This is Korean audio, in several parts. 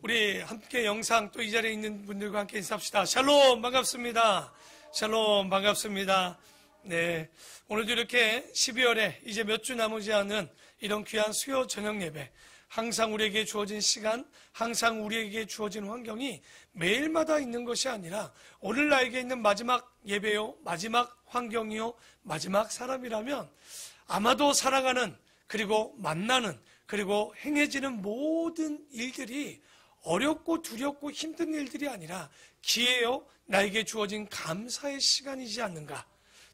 우리 함께 영상 또 이 자리에 있는 분들과 함께 인사합시다. 샬롬 반갑습니다. 샬롬 반갑습니다. 네, 오늘도 이렇게 12월에 이제 몇 주 남지 않은 이런 귀한 수요 저녁 예배, 항상 우리에게 주어진 시간, 항상 우리에게 주어진 환경이 매일마다 있는 것이 아니라 오늘 나에게 있는 마지막 예배요, 마지막 환경이요, 마지막 사람이라면 아마도 살아가는, 그리고 만나는, 그리고 행해지는 모든 일들이 어렵고 두렵고 힘든 일들이 아니라 기회요, 나에게 주어진 감사의 시간이지 않는가.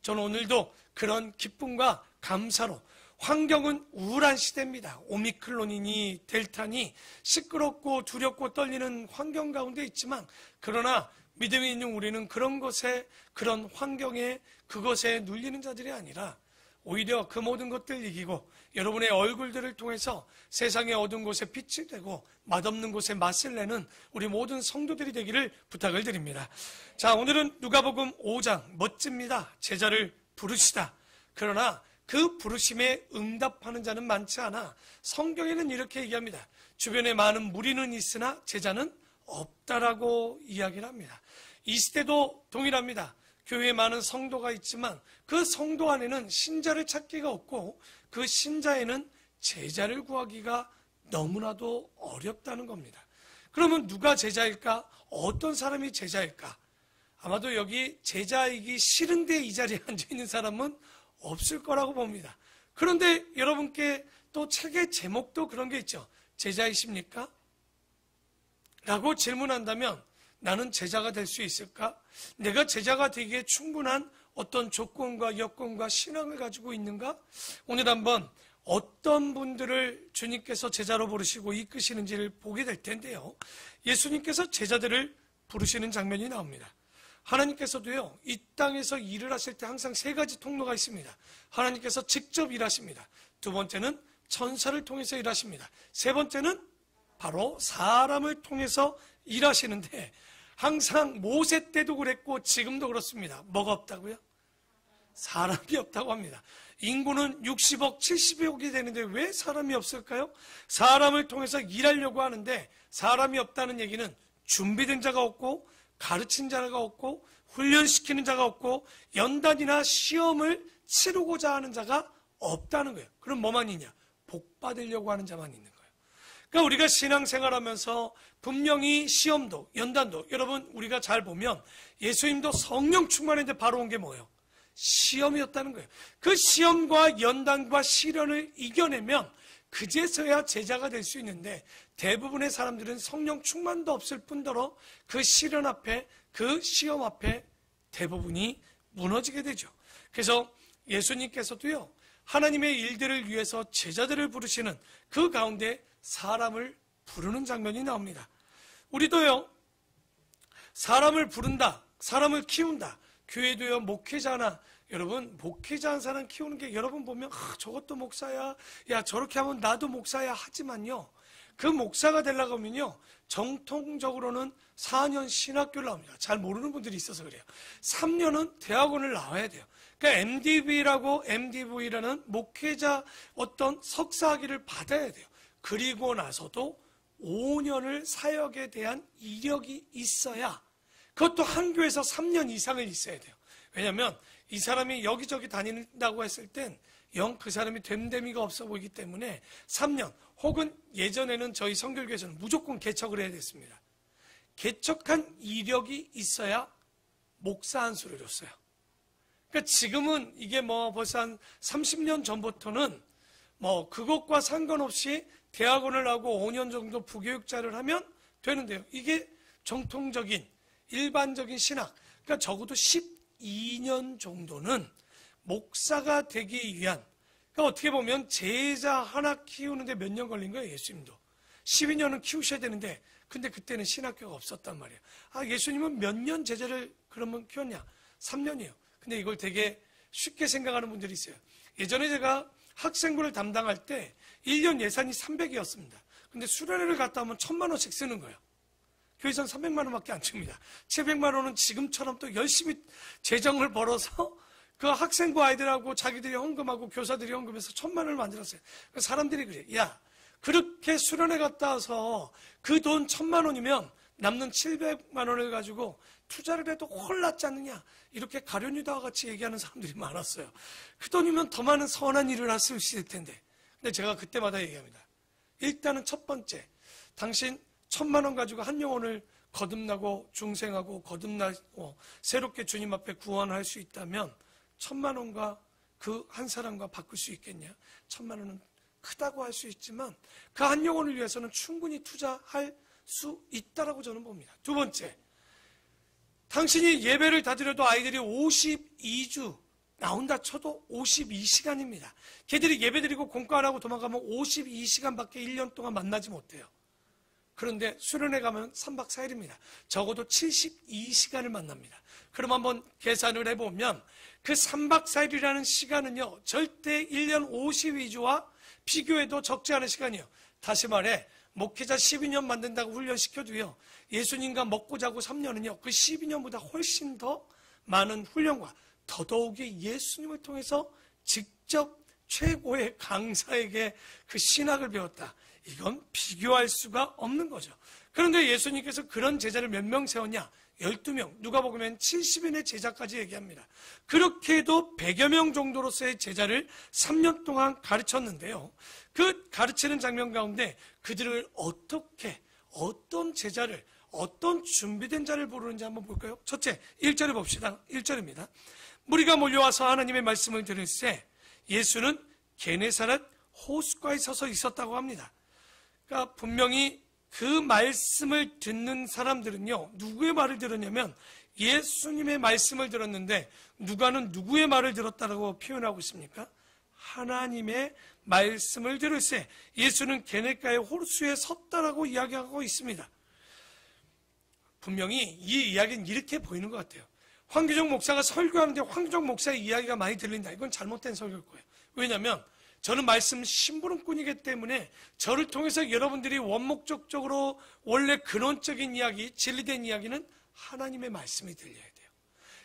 저는 오늘도 그런 기쁨과 감사로, 환경은 우울한 시대입니다. 오미크론이니 델타니 시끄럽고 두렵고 떨리는 환경 가운데 있지만, 그러나 믿음이 있는 우리는 그런 것에, 그런 환경에, 그것에 눌리는 자들이 아니라 오히려 그 모든 것들 이기고 여러분의 얼굴들을 통해서 세상의 어두운 곳에 빛이 되고 맛없는 곳에 맛을 내는 우리 모든 성도들이 되기를 부탁을 드립니다. 자, 오늘은 누가복음 5장, 멋집니다. 제자를 부르시다. 그러나 그 부르심에 응답하는 자는 많지 않아 성경에는 이렇게 얘기합니다. 주변에 많은 무리는 있으나 제자는 없다라고 이야기를 합니다. 이 시대도 동일합니다. 교회에 많은 성도가 있지만 그 성도 안에는 신자를 찾기가 없고 그 신자에는 제자를 구하기가 너무나도 어렵다는 겁니다. 그러면 누가 제자일까? 어떤 사람이 제자일까? 아마도 여기 제자이기 싫은데 이 자리에 앉아있는 사람은 없을 거라고 봅니다. 그런데 여러분께 또 책의 제목도 그런 게 있죠. 제자이십니까? 라고 질문한다면 나는 제자가 될 수 있을까? 내가 제자가 되기에 충분한 어떤 조건과 여건과 신앙을 가지고 있는가? 오늘 한번 어떤 분들을 주님께서 제자로 부르시고 이끄시는지를 보게 될 텐데요. 예수님께서 제자들을 부르시는 장면이 나옵니다. 하나님께서도요, 이 땅에서 일을 하실 때 항상 세 가지 통로가 있습니다. 하나님께서 직접 일하십니다. 두 번째는 천사를 통해서 일하십니다. 세 번째는 바로 사람을 통해서 일하시는데, 항상 모세 때도 그랬고 지금도 그렇습니다. 뭐가 없다고요? 사람이 없다고 합니다. 인구는 60억, 70억이 되는데 왜 사람이 없을까요? 사람을 통해서 일하려고 하는데 사람이 없다는 얘기는 준비된 자가 없고, 가르친 자가 없고, 훈련시키는 자가 없고, 연단이나 시험을 치르고자 하는 자가 없다는 거예요. 그럼 뭐만 있냐? 복 받으려고 하는 자만 있는 거예요. 그러니까 우리가 신앙생활하면서 분명히 시험도, 연단도, 여러분 우리가 잘 보면 예수님도 성령 충만했는데 바로 온 게 뭐예요? 시험이었다는 거예요. 그 시험과 연단과 시련을 이겨내면 그제서야 제자가 될 수 있는데, 대부분의 사람들은 성령 충만도 없을 뿐더러 그 시련 앞에, 그 시험 앞에 대부분이 무너지게 되죠. 그래서 예수님께서도요, 하나님의 일들을 위해서 제자들을 부르시는 그 가운데 사람을 부르는 장면이 나옵니다. 우리도요, 사람을 부른다, 사람을 키운다. 교회도요, 목회자나, 여러분 목회자 한 사람 키우는 게 여러분 보면 저것도 목사야, 야 저렇게 하면 나도 목사야 하지만요, 그 목사가 되려고 하면요, 정통적으로는 4년 신학교를 나옵니다. 잘 모르는 분들이 있어서 그래요. 3년은 대학원을 나와야 돼요. 그러니까 MDV라는 목회자 어떤 석사학위를 받아야 돼요. 그리고 나서도 5년을 사역에 대한 이력이 있어야, 그것도 한 교회에서 3년 이상을 있어야 돼요. 왜냐하면 이 사람이 여기저기 다닌다고 했을 땐 영 그 사람이 됨됨이가 없어 보이기 때문에 3년, 혹은 예전에는 저희 성결교에서는 무조건 개척을 해야 됐습니다. 개척한 이력이 있어야 목사 한 수를 줬어요. 그러니까 지금은 이게 뭐 벌써 한 30년 전부터는 뭐 그것과 상관없이 대학원을 하고 5년 정도 부교육자를 하면 되는데요. 이게 정통적인 일반적인 신학, 그러니까 적어도 12년 정도는 목사가 되기 위한, 그러니까 어떻게 보면 제자 하나 키우는데 몇 년 걸린 거예요. 예수님도 12년은 키우셔야 되는데, 근데 그때는 신학교가 없었단 말이에요. 아, 예수님은 몇 년 제자를 그러면 키웠냐? 3년이에요. 근데 이걸 되게 쉽게 생각하는 분들이 있어요. 예전에 제가 학생부를 담당할 때 1년 예산이 300이었습니다. 근데 수련회를 갔다 오면 1000만 원씩 쓰는 거예요. 교회에서는 300만 원밖에 안 줍니다. 700만 원은 지금처럼 또 열심히 재정을 벌어서 그 학생부 아이들하고 자기들이 헌금하고 교사들이 헌금해서 1000만 원을 만들었어요. 사람들이 그래요. 야, 그렇게 수련회 갔다 와서 그 돈 1,000만 원이면 남는 700만 원을 가지고 투자를 해도 훨 낫지 않느냐, 이렇게 가룟유다와 같이 얘기하는 사람들이 많았어요. 그 돈이면 더 많은 선한 일을 할 수 있을 텐데. 근데 제가 그때마다 얘기합니다. 일단은 첫 번째, 당신 1,000만 원 가지고 한 영혼을 거듭나고 중생하고 거듭나고 새롭게 주님 앞에 구원할 수 있다면 1,000만 원과 그 한 사람과 바꿀 수 있겠냐? 1,000만 원은 크다고 할 수 있지만 그 한 영혼을 위해서는 충분히 투자할 수 있다라고 저는 봅니다. 두 번째, 당신이 예배를 다 드려도 아이들이 52주 나온다 쳐도 52시간입니다. 걔들이 예배 드리고 공과 안 하고 도망가면 52시간밖에 1년 동안 만나지 못해요. 그런데 수련회 가면 3박 4일입니다. 적어도 72시간을 만납니다. 그럼 한번 계산을 해보면 그 3박 4일이라는 시간은요, 절대 1년 52주와 비교해도 적지 않은 시간이에요. 다시 말해, 목회자 12년 만든다고 훈련시켜도요, 예수님과 먹고 자고 3년은요, 그 12년보다 훨씬 더 많은 훈련과 더더욱이 예수님을 통해서 직접 최고의 강사에게 그 신학을 배웠다. 이건 비교할 수가 없는 거죠. 그런데 예수님께서 그런 제자를 몇 명 세웠냐? 12명, 누가복음엔 70인의 제자까지 얘기합니다. 그렇게 해도 100여 명 정도로서의 제자를 3년 동안 가르쳤는데요. 그 가르치는 장면 가운데 그들을 어떻게, 어떤 제자를, 어떤 준비된 자를 부르는지 한번 볼까요? 첫째, 1절을 봅시다. 1절입니다. 무리가 몰려와서 하나님의 말씀을 들을새 예수는 게네사렛 호숫가에 서서 있었다고 합니다. 그러니까 분명히 그 말씀을 듣는 사람들은요, 누구의 말을 들었냐면 예수님의 말씀을 들었는데, 누가는 누구의 말을 들었다고 표현하고 있습니까? 하나님의 말씀을 들을새 예수는 게네가의 호수에 섰다라고 이야기하고 있습니다. 분명히 이 이야기는 이렇게 보이는 것 같아요. 황규정 목사가 설교하는데 황규정 목사의 이야기가 많이 들린다. 이건 잘못된 설교일 거예요. 왜냐하면 저는 말씀 심부름꾼이기 때문에 저를 통해서 여러분들이 원목적으로 원래 근원적인 이야기, 진리된 이야기는 하나님의 말씀이 들려야 돼요.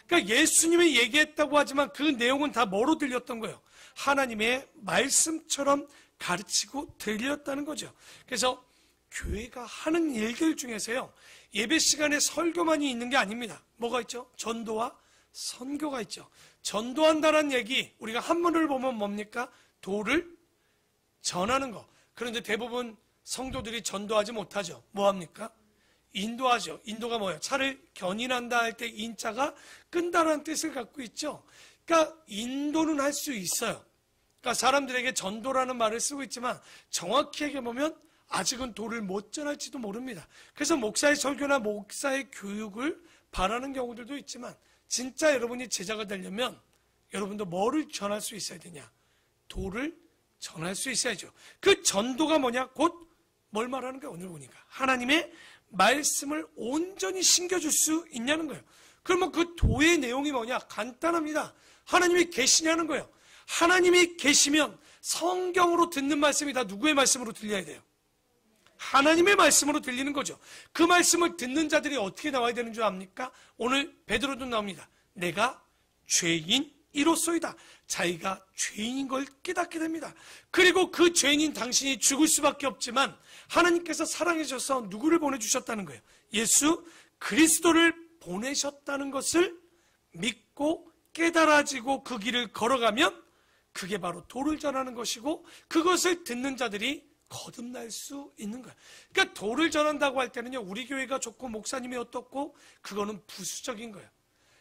그러니까 예수님이 얘기했다고 하지만 그 내용은 다 뭐로 들렸던 거예요? 하나님의 말씀처럼 가르치고 들렸다는 거죠. 그래서 교회가 하는 일들 중에서요, 예배 시간에 설교만이 있는 게 아닙니다. 뭐가 있죠? 전도와 선교가 있죠. 전도한다는 얘기, 우리가 한문을 보면 뭡니까? 도를 전하는 거. 그런데 대부분 성도들이 전도하지 못하죠. 뭐합니까? 인도하죠. 인도가 뭐예요? 차를 견인한다 할 때 인자가 끈다라는 뜻을 갖고 있죠. 그러니까 인도는 할 수 있어요. 그러니까 사람들에게 전도라는 말을 쓰고 있지만 정확히 얘기해보면 아직은 도를 못 전할지도 모릅니다. 그래서 목사의 설교나 목사의 교육을 바라는 경우들도 있지만 진짜 여러분이 제자가 되려면 여러분도 뭐를 전할 수 있어야 되냐? 도를 전할 수 있어야죠. 그 전도가 뭐냐? 곧 뭘 말하는 거예요? 오늘 보니까 하나님의 말씀을 온전히 심겨줄 수 있냐는 거예요. 그러면 그 도의 내용이 뭐냐? 간단합니다. 하나님이 계시냐는 거예요. 하나님이 계시면 성경으로 듣는 말씀이 다 누구의 말씀으로 들려야 돼요? 하나님의 말씀으로 들리는 거죠. 그 말씀을 듣는 자들이 어떻게 나와야 되는 줄 압니까? 오늘 베드로도 나옵니다. 내가 죄인이로소이다. 자기가 죄인인 걸 깨닫게 됩니다. 그리고 그 죄인인 당신이 죽을 수밖에 없지만 하나님께서 사랑해 주셔서 누구를 보내주셨다는 거예요? 예수 그리스도를 보내셨다는 것을 믿고 깨달아지고 그 길을 걸어가면 그게 바로 도를 전하는 것이고 그것을 듣는 자들이 거듭날 수 있는 거예요. 그러니까 도를 전한다고 할 때는요, 우리 교회가 좋고 목사님이 어떻고 그거는 부수적인 거예요.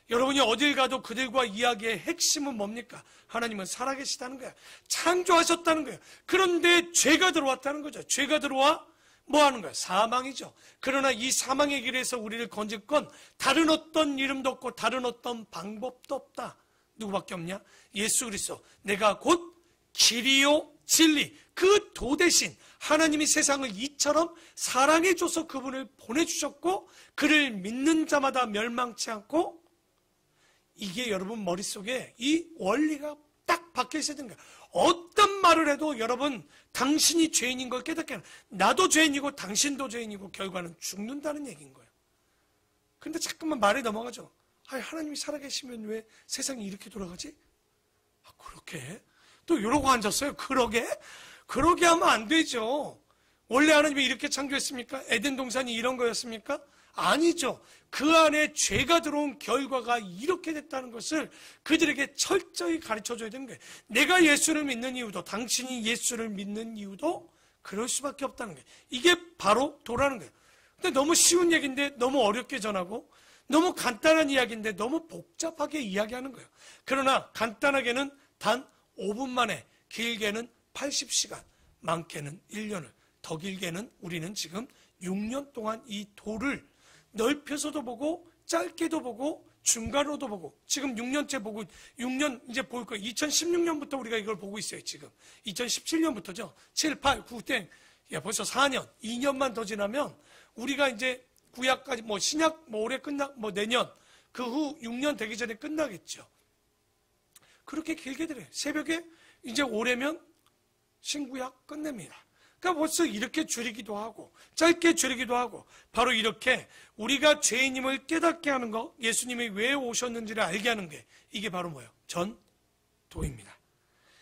여러분이 어딜 가도 그들과 이야기의 핵심은 뭡니까? 하나님은 살아계시다는 거예요. 창조하셨다는 거예요. 그런데 죄가 들어왔다는 거죠. 죄가 들어와 뭐 하는 거예요? 사망이죠. 그러나 이 사망의 길에서 우리를 건질 건 다른 어떤 이름도 없고 다른 어떤 방법도 없다. 누구밖에 없냐? 예수 그리스도. 내가 곧 길이요 진리. 그 도 대신 하나님이 세상을 이처럼 사랑해줘서 그분을 보내주셨고 그를 믿는 자마다 멸망치 않고, 이게 여러분 머릿속에 이 원리가 딱 박혀 있어야 되는 거예요. 어떤 말을 해도 여러분 당신이 죄인인 걸 깨닫게 하는, 나도 죄인이고 당신도 죄인이고 결과는 죽는다는 얘기인 거예요. 그런데 자꾸만 말에 넘어가죠. 아니, 하나님이 살아계시면 왜 세상이 이렇게 돌아가지? 그렇게? 또 이러고 앉았어요. 그러게 하면 안 되죠. 원래 하나님이 이렇게 창조했습니까? 에덴 동산이 이런 거였습니까? 아니죠. 그 안에 죄가 들어온 결과가 이렇게 됐다는 것을 그들에게 철저히 가르쳐줘야 되는 거예요. 내가 예수를 믿는 이유도, 당신이 예수를 믿는 이유도 그럴 수밖에 없다는 거예요. 이게 바로 도라는 거예요. 근데 너무 쉬운 얘기인데 너무 어렵게 전하고, 너무 간단한 이야기인데 너무 복잡하게 이야기하는 거예요. 그러나 간단하게는 단 5분 만에, 길게는 80시간, 많게는 1년을, 더 길게는 우리는 지금 6년 동안 이 도를 넓혀서도 보고 짧게도 보고 중간으로도 보고, 지금 6년째 보고, 6년 이제 볼 거예요. 2016년부터 우리가 이걸 보고 있어요. 지금 2017년부터죠. 7, 8, 9, 땡. 야, 벌써 4년, 2년만 더 지나면 우리가 이제 구약까지, 뭐 신약 뭐 올해 뭐 내년, 그 후 6년 되기 전에 끝나겠죠. 그렇게 길게 들어요. 새벽에 이제 올해면 신구약 끝냅니다. 그러니까 벌써 이렇게 줄이기도 하고 짧게 줄이기도 하고, 바로 이렇게 우리가 죄인임을 깨닫게 하는 거, 예수님이 왜 오셨는지를 알게 하는 게, 이게 바로 뭐예요? 전도입니다.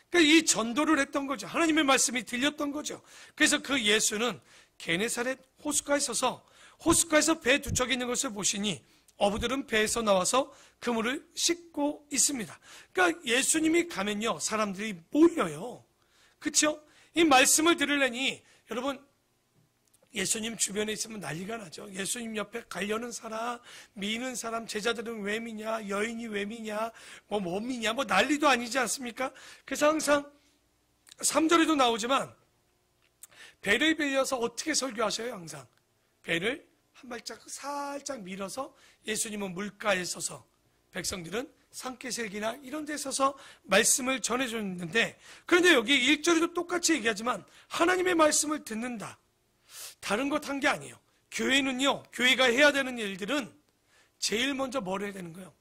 그러니까 이 전도를 했던 거죠. 하나님의 말씀이 들렸던 거죠. 그래서 그 예수는 게네사렛 호숫가에 서서, 호숫가에서 배 두 척이 있는 것을 보시니 어부들은 배에서 나와서 그물을 씻고 있습니다. 그러니까 예수님이 가면요, 사람들이 몰려요. 그렇죠? 이 말씀을 들으려니 여러분, 예수님 주변에 있으면 난리가 나죠. 예수님 옆에 가려는 사람, 미는 사람, 제자들은 왜 미냐, 여인이 왜 미냐, 뭐 미냐, 뭐 난리도 아니지 않습니까? 그래서 항상 3절에도 나오지만 배를 빌려서 어떻게 설교하셔요? 항상 배를 한 발짝 살짝 밀어서 예수님은 물가에 서서, 백성들은 산기슭이나 이런 데 서서 말씀을 전해줬는데, 그런데 여기 1절에도 똑같이 얘기하지만 하나님의 말씀을 듣는다, 다른 것 한 게 아니에요. 교회는요, 교회가 해야 되는 일들은 제일 먼저 뭘 해야 되는 거예요?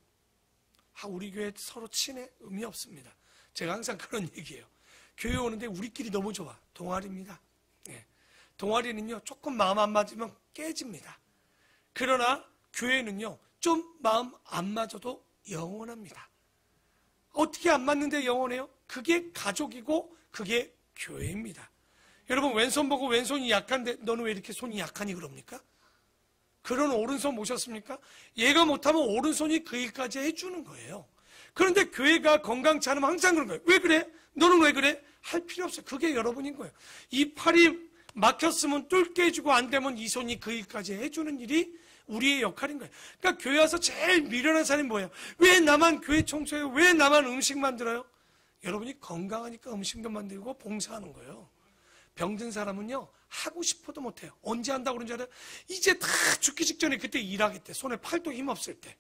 우리 교회 서로 친해? 의미 없습니다. 제가 항상 그런 얘기해요. 교회 오는데 우리끼리 너무 좋아. 동아리입니다. 네. 동아리는요, 조금 마음 안 맞으면 깨집니다. 그러나 교회는요, 좀 마음 안 맞아도 영원합니다. 어떻게 안 맞는데 영원해요? 그게 가족이고 그게 교회입니다. 여러분, 왼손 보고 왼손이 약한데 너는 왜 이렇게 손이 약하니 그럽니까? 그런 오른손 모셨습니까? 얘가 못하면 오른손이 그 일까지 해주는 거예요. 그런데 교회가 건강치 않으면 항상 그런 거예요. 왜 그래? 너는 왜 그래? 할 필요 없어요. 그게 여러분인 거예요. 이 팔이 막혔으면 뚫게 해주고, 안 되면 이 손이 그 일까지 해주는 일이 우리의 역할인 거예요. 그러니까 교회 와서 제일 미련한 사람이 뭐예요? 왜 나만 교회 청소해요? 왜 나만 음식 만들어요? 여러분이 건강하니까 음식도 만들고 봉사하는 거예요. 병든 사람은요, 하고 싶어도 못해요. 언제 한다고 그런 줄 알아요? 이제 다 죽기 직전에 그때 일하겠대. 손에 팔도 힘 없을 때,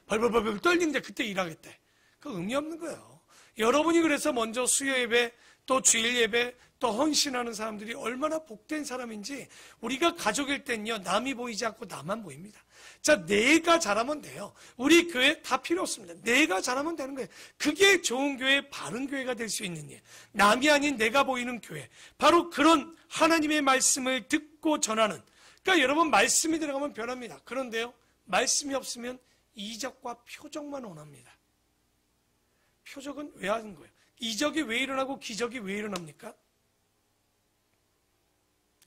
벌벌벌벌 떨리는데 그때 일하겠대. 그 의미 없는 거예요. 여러분이 그래서 먼저 수요 예배, 또 주일 예배, 또 헌신하는 사람들이 얼마나 복된 사람인지, 우리가 가족일 땐요, 남이 보이지 않고 나만 보입니다. 자, 내가 잘하면 돼요. 우리 교회 다 필요 없습니다. 내가 잘하면 되는 거예요. 그게 좋은 교회, 바른 교회가 될 수 있는 일. 남이 아닌 내가 보이는 교회. 바로 그런 하나님의 말씀을 듣고 전하는. 그러니까 여러분, 말씀이 들어가면 변합니다. 그런데요, 말씀이 없으면 이적과 표적만 원합니다. 표적은 왜 하는 거예요? 이적이 왜 일어나고 기적이 왜 일어납니까?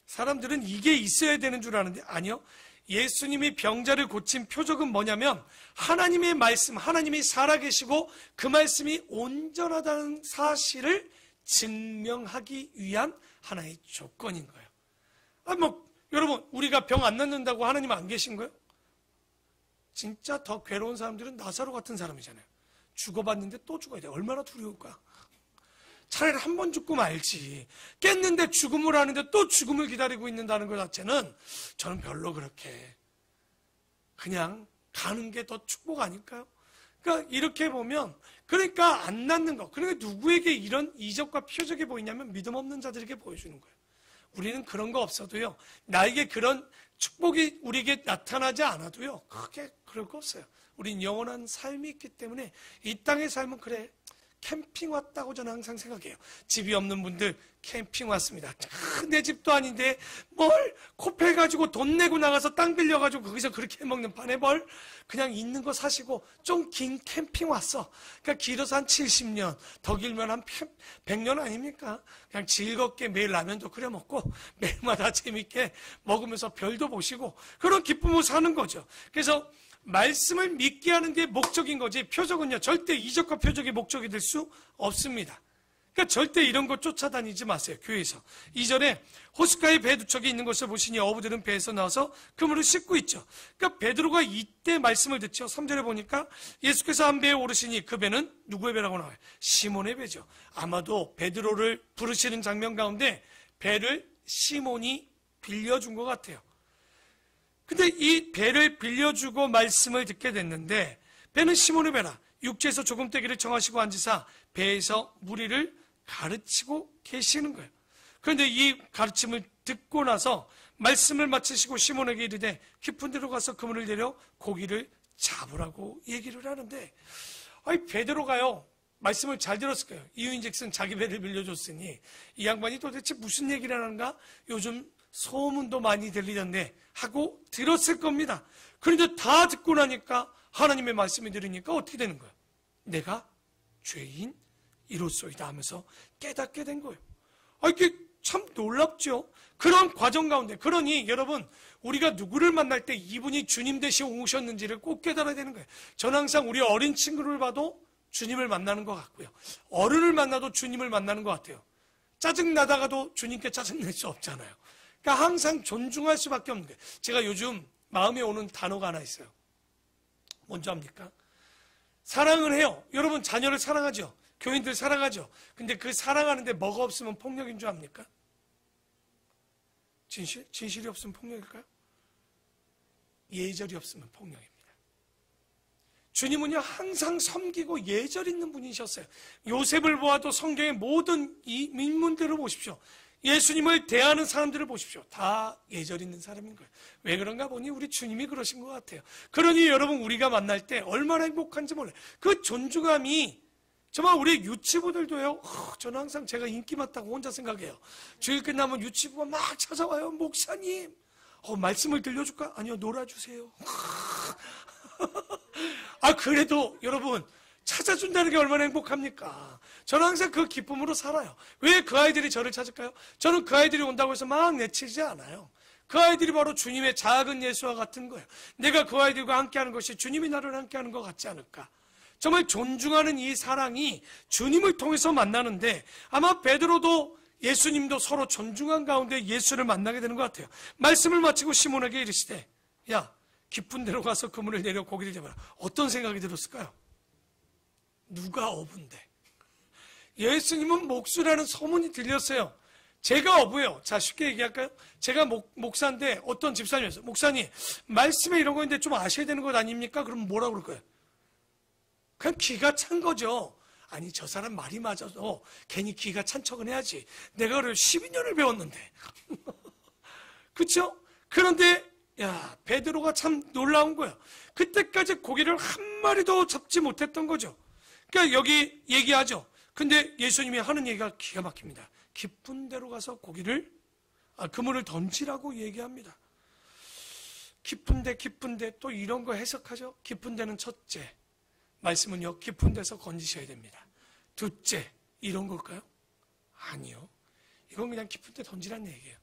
사람들은 이게 있어야 되는 줄 아는데, 아니요. 예수님이 병자를 고친 표적은 뭐냐면, 하나님의 말씀, 하나님이 살아계시고 그 말씀이 온전하다는 사실을 증명하기 위한 하나의 조건인 거예요. 여러분, 우리가 병 안 낫는다고 하나님 안 계신 거예요? 진짜 더 괴로운 사람들은 나사로 같은 사람이잖아요. 죽어봤는데 또 죽어야 돼. 얼마나 두려울까? 차라리 한 번 죽고 말지. 깼는데 죽음을 하는데 또 죽음을 기다리고 있는다는 것 자체는 저는 별로 그렇게, 그냥 가는 게 더 축복 아닐까요? 그러니까 이렇게 보면, 그러니까 안 낫는 거, 그러니까 누구에게 이런 이적과 표적이 보이냐면 믿음 없는 자들에게 보여주는 거예요. 우리는 그런 거 없어도요, 나에게 그런 축복이 우리에게 나타나지 않아도요, 크게 그럴 거 없어요. 우린 영원한 삶이 있기 때문에 이 땅의 삶은, 그래, 캠핑 왔다고 저는 항상 생각해요. 집이 없는 분들 캠핑 왔습니다. 내 집도 아닌데 뭘 코페해가지고 돈 내고 나가서 땅 빌려가지고 거기서 그렇게 해먹는 판에 뭘 그냥 있는 거 사시고 좀 긴 캠핑 왔어. 그러니까 길어서 한 70년, 더 길면 한 100년 아닙니까? 그냥 즐겁게 매일 라면도 끓여 먹고 매일마다 재밌게 먹으면서 별도 보시고 그런 기쁨으로 사는 거죠. 그래서 말씀을 믿게 하는 게 목적인 거지 표적은요 절대 이적과 표적이 목적이 될 수 없습니다. 그러니까 절대 이런 거 쫓아다니지 마세요. 교회에서 2절에 호숫가에 배 두 척이 있는 것을 보시니 어부들은 배에서 나와서 그물을 씻고 있죠. 그러니까 베드로가 이때 말씀을 듣죠. 3절에 보니까 예수께서 한 배에 오르시니 그 배는 누구의 배라고 나와요? 시몬의 배죠. 아마도 베드로를 부르시는 장면 가운데 배를 시몬이 빌려준 것 같아요. 근데 이 배를 빌려주고 말씀을 듣게 됐는데 배는 시몬의 배라 육지에서 조금 떼기를 정하시고 앉으사 배에서 무리를 가르치고 계시는 거예요. 그런데 이 가르침을 듣고 나서 말씀을 마치시고 시몬에게 이르되 깊은 데로 가서 그물을 내려 고기를 잡으라고 얘기를 하는데 아니 베드로가요 말씀을 잘 들었을 거예요. 이유인즉슨 자기 배를 빌려줬으니 이 양반이 도대체 무슨 얘기를 하는가 요즘 소문도 많이 들리던데 하고 들었을 겁니다. 그런데 다 듣고 나니까 하나님의 말씀을 들으니까 어떻게 되는 거예요? 내가 죄인 이로소이다 하면서 깨닫게 된 거예요. 이게 참 놀랍죠. 그런 과정 가운데 그러니 여러분 우리가 누구를 만날 때 이분이 주님 대신 오셨는지를 꼭 깨달아야 되는 거예요. 저는 항상 우리 어린 친구를 봐도 주님을 만나는 것 같고요. 어른을 만나도 주님을 만나는 것 같아요. 짜증나다가도 주님께 짜증낼 수 없잖아요. 그러니까 항상 존중할 수밖에 없는 거예요. 제가 요즘 마음에 오는 단어가 하나 있어요. 뭔지 압니까? 사랑을 해요. 여러분 자녀를 사랑하죠. 교인들 사랑하죠. 근데 그 사랑하는데 뭐가 없으면 폭력인 줄 압니까? 진실? 진실이 없으면 폭력일까요? 예절이 없으면 폭력입니다. 주님은요 항상 섬기고 예절 있는 분이셨어요. 요셉을 보아도 성경의 모든 이 인물들을 보십시오. 예수님을 대하는 사람들을 보십시오. 다 예절 있는 사람인 거예요. 왜 그런가 보니 우리 주님이 그러신 것 같아요. 그러니 여러분 우리가 만날 때 얼마나 행복한지 몰라요. 그 존중함이 정말 우리 유치부들도요. 저는 항상 제가 인기 많다고 혼자 생각해요. 주일 끝나면 유치부가 막 찾아와요. 목사님 말씀을 들려줄까? 아니요 놀아주세요. 그래도 여러분 찾아준다는 게 얼마나 행복합니까? 저는 항상 그 기쁨으로 살아요. 왜 그 아이들이 저를 찾을까요? 저는 그 아이들이 온다고 해서 막 내치지 않아요. 그 아이들이 바로 주님의 작은 예수와 같은 거예요. 내가 그 아이들과 함께하는 것이 주님이 나를 함께하는 것 같지 않을까? 정말 존중하는 이 사랑이 주님을 통해서 만나는데 아마 베드로도 예수님도 서로 존중한 가운데 예수를 만나게 되는 것 같아요. 말씀을 마치고 시몬에게 이르시되 야 깊은 데로 가서 그물을 내려 고기를 잡아라. 어떤 생각이 들었을까요? 누가 어부인데? 예수님은 목수라는 소문이 들렸어요. 제가 어부예요. 자 쉽게 얘기할까요? 제가 목사인데 어떤 집사님이었어요. 목사님 말씀에 이런 거 있는데 좀 아셔야 되는 것 아닙니까? 그럼 뭐라고 그럴 거예요? 그냥 기가 찬 거죠. 아니 저 사람 말이 맞아서 괜히 기가 찬 척은 해야지. 내가 그걸 12년을 배웠는데. 그렇죠? 그런데 베드로가 참 놀라운 거예요. 그때까지 고기를 한 마리도 잡지 못했던 거죠. 그러니까 여기 얘기하죠. 근데 예수님이 하는 얘기가 기가 막힙니다. 깊은 데로 가서 그물을 던지라고 얘기합니다. 깊은데 또 이런 거 해석하죠. 깊은 데는 첫째. 말씀은요, 깊은 데서 건지셔야 됩니다. 둘째, 이런 걸까요? 아니요. 이건 그냥 깊은 데 던지라는 얘기예요.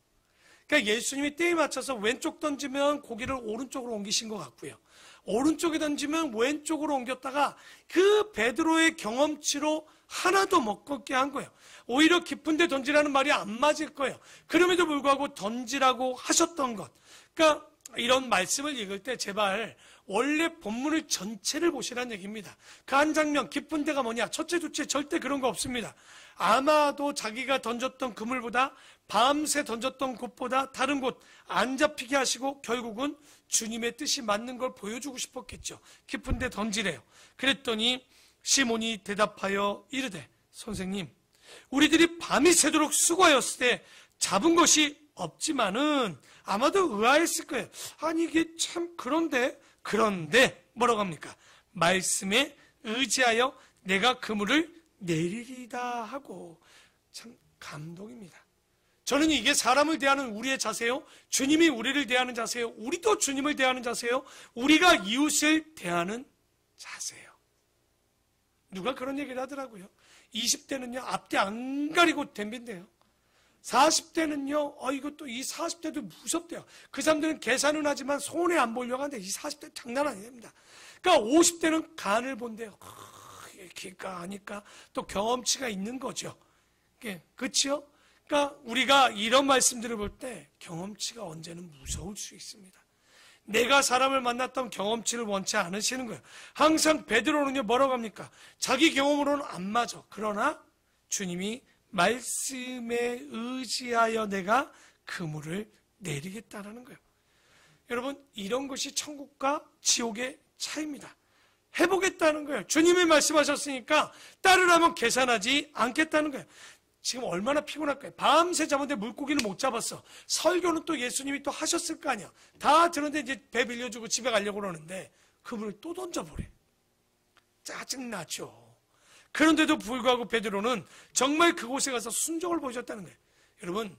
그러니까 예수님이 때에 맞춰서 왼쪽 던지면 고기를 오른쪽으로 옮기신 것 같고요. 오른쪽에 던지면 왼쪽으로 옮겼다가 그 베드로의 경험치로 하나도 못 걷게 한 거예요. 오히려 깊은 데 던지라는 말이 안 맞을 거예요. 그럼에도 불구하고 던지라고 하셨던 것. 그러니까 이런 말씀을 읽을 때 제발 원래 본문을 전체를 보시라는 얘기입니다. 그 한 장면 깊은 데가 뭐냐? 첫째, 둘째 절대 그런 거 없습니다. 아마도 자기가 던졌던 그물보다 밤새 던졌던 곳보다 다른 곳 안 잡히게 하시고 결국은 주님의 뜻이 맞는 걸 보여주고 싶었겠죠. 깊은 데 던지래요. 그랬더니 시몬이 대답하여 이르되 선생님 우리들이 밤이 새도록 수고하였을 때 잡은 것이 없지만은 아마도 의아했을 거예요. 아니 이게 참 그런데 뭐라고 합니까? 말씀에 의지하여 내가 그물을 내리리다 하고 참 감동입니다. 저는 이게 사람을 대하는 우리의 자세요, 주님이 우리를 대하는 자세요, 우리도 주님을 대하는 자세요, 우리가 이웃을 대하는 자세요. 누가 그런 얘기를 하더라고요. 20대는요 앞뒤 안 가리고 덤빈대요. 40대는요 이것도 이 40대도 무섭대요. 그 사람들은 계산은 하지만 손해 안 보려고 하는데 이 40대 장난 아닙니다. 그러니까 50대는 간을 본대요. 그러니까 하니까 또 경험치가 있는 거죠. 그렇죠? 그러니까 우리가 이런 말씀들을 볼 때 경험치가 언제는 무서울 수 있습니다. 내가 사람을 만났던 경험치를 원치 않으시는 거예요. 항상 베드로는요 뭐라고 합니까? 자기 경험으로는 안 맞아. 그러나 주님이 말씀에 의지하여 내가 그물을 내리겠다라는 거예요. 여러분 이런 것이 천국과 지옥의 차이입니다. 해보겠다는 거예요. 주님이 말씀하셨으니까 따르라면 계산하지 않겠다는 거예요. 지금 얼마나 피곤할까요? 밤새 잡았는데 물고기를 못 잡았어. 설교는 또 예수님이 또 하셨을 거 아니야. 다 들었는데 이제 배 빌려주고 집에 가려고 그러는데 그물을 또 던져버려. 짜증나죠. 그런데도 불구하고 베드로는 정말 그곳에 가서 순종을 보여줬다는 거예요. 여러분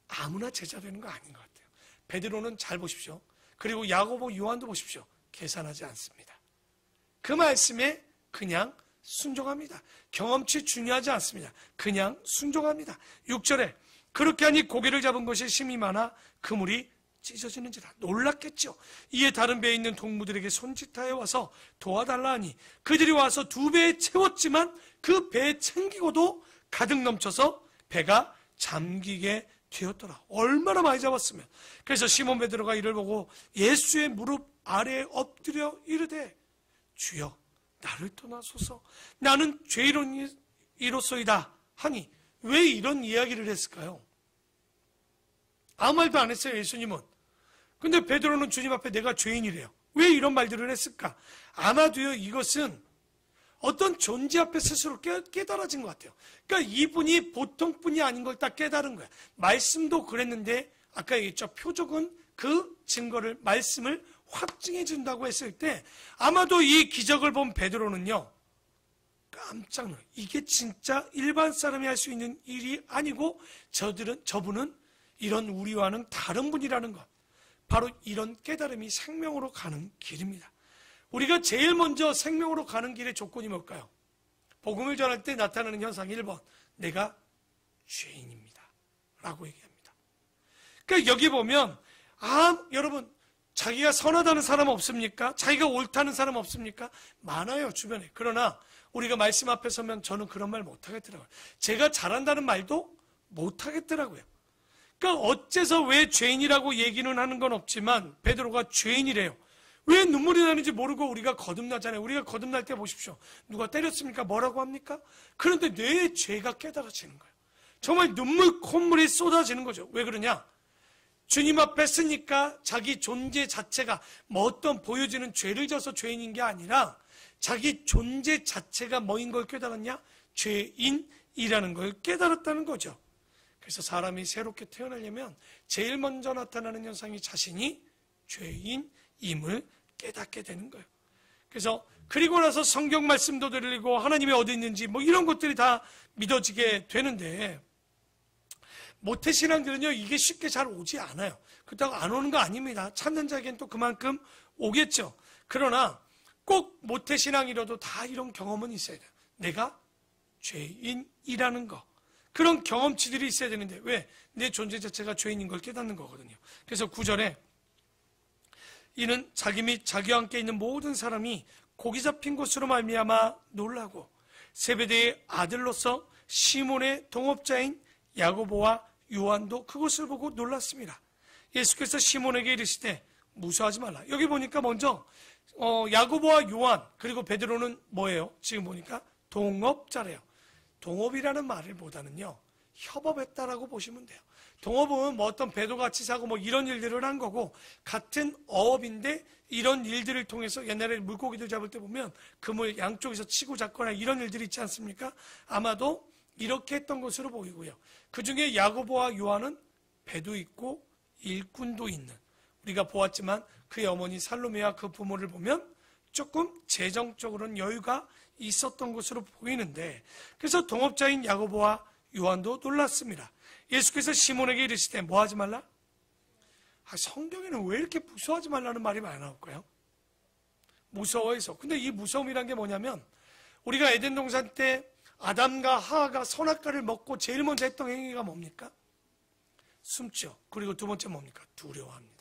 아무나 제자 되는 거 아닌 것 같아요. 베드로는 잘 보십시오. 그리고 야고보, 요한도 보십시오. 계산하지 않습니다. 그 말씀에 그냥 순종합니다. 경험치 중요하지 않습니다. 그냥 순종합니다. 6절에 그렇게 하니 고기를 잡은 것이 심이 많아 그물이 찢어지는지라. 놀랐겠죠. 이에 다른 배에 있는 동무들에게 손짓하여 와서 도와달라 하니 그들이 와서 2배에 채웠지만 그 배에 챙기고도 가득 넘쳐서 배가 잠기게 되었더라. 얼마나 많이 잡았으면. 그래서 시몬 베드로가 이를 보고 예수의 무릎 아래에 엎드려 이르되 주여 나를 떠나소서 나는 죄인이로소이다 하니 왜 이런 이야기를 했을까요? 아무 말도 안 했어요. 예수님은. 근데 베드로는 주님 앞에 내가 죄인이래요. 왜 이런 말들을 했을까? 아마도요 이것은 어떤 존재 앞에 스스로 깨달아진 것 같아요. 그러니까 이분이 보통 분이 아닌 걸 딱 깨달은 거야. 말씀도 그랬는데 아까 얘기했죠. 표적은 그 증거를 말씀을 확증해 준다고 했을 때 아마도 이 기적을 본 베드로는요 깜짝 놀라요. 이게 진짜 일반 사람이 할 수 있는 일이 아니고 저분은 이런 우리와는 다른 분이라는 것. 바로 이런 깨달음이 생명으로 가는 길입니다. 우리가 제일 먼저 생명으로 가는 길의 조건이 뭘까요? 복음을 전할 때 나타나는 현상 1번 내가 죄인입니다 라고 얘기합니다. 그러니까 여기 보면 여러분 자기가 선하다는 사람 없습니까? 자기가 옳다는 사람 없습니까? 많아요 주변에. 그러나 우리가 말씀 앞에 서면 저는 그런 말 못하겠더라고요. 제가 잘한다는 말도 못하겠더라고요. 그러니까 어째서 왜 죄인이라고 얘기는 하는 건 없지만 베드로가 죄인이래요. 왜 눈물이 나는지 모르고 우리가 거듭나잖아요. 우리가 거듭날 때 보십시오. 누가 때렸습니까? 뭐라고 합니까? 그런데 내 죄가 깨달아지는 거예요. 정말 눈물 콧물이 쏟아지는 거죠. 왜 그러냐? 주님 앞에 서니까 자기 존재 자체가 뭐 어떤 보여지는 죄를 져서 죄인인 게 아니라 자기 존재 자체가 뭐인 걸 깨달았냐? 죄인이라는 걸 깨달았다는 거죠. 그래서 사람이 새롭게 태어나려면 제일 먼저 나타나는 현상이 자신이 죄인임을 깨닫게 되는 거예요. 그래서 그리고 나서 성경 말씀도 들리고 하나님이 어디 있는지 뭐 이런 것들이 다 믿어지게 되는데 모태신앙들은요 이게 쉽게 잘 오지 않아요. 그렇다고 안 오는 거 아닙니다. 찾는 자에겐 또 그만큼 오겠죠. 그러나 꼭 모태신앙이라도 다 이런 경험은 있어야 돼요. 내가 죄인이라는 거. 그런 경험치들이 있어야 되는데 왜? 내 존재 자체가 죄인인 걸 깨닫는 거거든요. 그래서 9절에 이는 자기 및 자기와 함께 있는 모든 사람이 고기 잡힌 것으로 말미암아 놀라고 세베대의 아들로서 시몬의 동업자인 야고보와 요한도 그것을 보고 놀랐습니다. 예수께서 시몬에게 이르시되 무서워하지 말라. 여기 보니까 먼저 야고보와 요한 그리고 베드로는 뭐예요? 지금 보니까 동업자래요. 동업이라는 말을 보다는요 협업했다라고 보시면 돼요. 동업은 뭐 어떤 배도 같이 사고 뭐 이런 일들을 한 거고 같은 어업인데 이런 일들을 통해서 옛날에 물고기들 잡을 때 보면 그물 양쪽에서 치고 잡거나 이런 일들이 있지 않습니까? 아마도 이렇게 했던 것으로 보이고요. 그 중에 야고보와 요한은 배도 있고 일꾼도 있는 우리가 보았지만 그의 어머니 살로메와 그 부모를 보면 조금 재정적으로는 여유가 있었던 것으로 보이는데 그래서 동업자인 야고보와 요한도 놀랐습니다. 예수께서 시몬에게 이르시되 뭐 하지 말라? 성경에는 왜 이렇게 무서워하지 말라는 말이 많이 나올까요? 무서워해서. 근데 이 무서움이란 게 뭐냐면 우리가 에덴 동산 때 아담과 하하가 선악과를 먹고 제일 먼저 했던 행위가 뭡니까? 숨죠. 그리고 두 번째 뭡니까? 두려워합니다.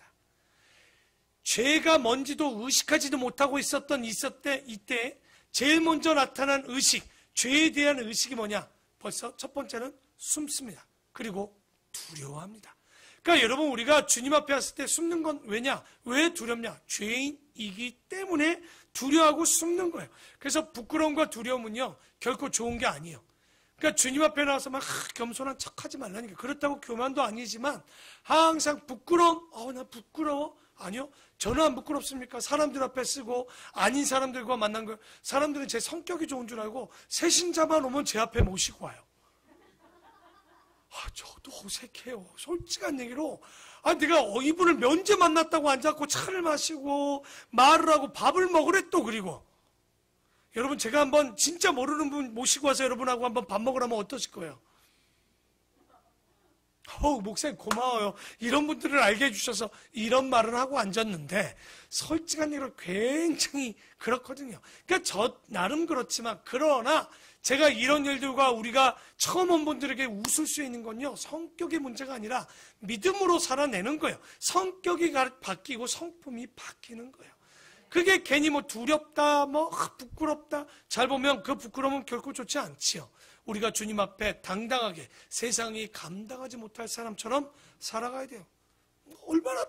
죄가 뭔지도 의식하지도 못하고 이때 제일 먼저 나타난 의식, 죄에 대한 의식이 뭐냐? 벌써 첫 번째는 숨습니다. 그리고 두려워합니다. 그러니까 여러분, 우리가 주님 앞에 왔을 때 숨는 건 왜냐? 왜 두렵냐? 죄인이기 때문에 두려워하고 숨는 거예요. 그래서 부끄러움과 두려움은요, 결코 좋은 게 아니에요. 그러니까 주님 앞에 나와서 막 겸손한 척 하지 말라니까. 그렇다고 교만도 아니지만 항상 부끄러움, 나 부끄러워? 아니요. 저는 안 부끄럽습니까? 사람들 앞에 쓰고 아닌 사람들과 만난 거예요. 사람들은 제 성격이 좋은 줄 알고 새신자만 오면 제 앞에 모시고 와요. 저도 어색해요. 솔직한 얘기로. 내가 이분을 면제 만났다고 앉았고 차를 마시고 말을 하고 밥을 먹으래 또. 그리고 여러분, 제가 한번 진짜 모르는 분 모시고 와서 여러분하고 한번 밥 먹으라면 어떠실 거예요? 목사님 고마워요. 이런 분들을 알게 해주셔서 이런 말을 하고 앉았는데 솔직한 얘기로 굉장히 그렇거든요. 그러니까 저 나름 그렇지만, 그러나 제가 이런 일들과 우리가 처음 온 분들에게 웃을 수 있는 건요, 성격의 문제가 아니라 믿음으로 살아내는 거예요. 성격이 바뀌고 성품이 바뀌는 거예요. 그게 괜히 두렵다, 부끄럽다, 잘 보면 그 부끄러움은 결코 좋지 않지요. 우리가 주님 앞에 당당하게 세상이 감당하지 못할 사람처럼 살아가야 돼요. 얼마나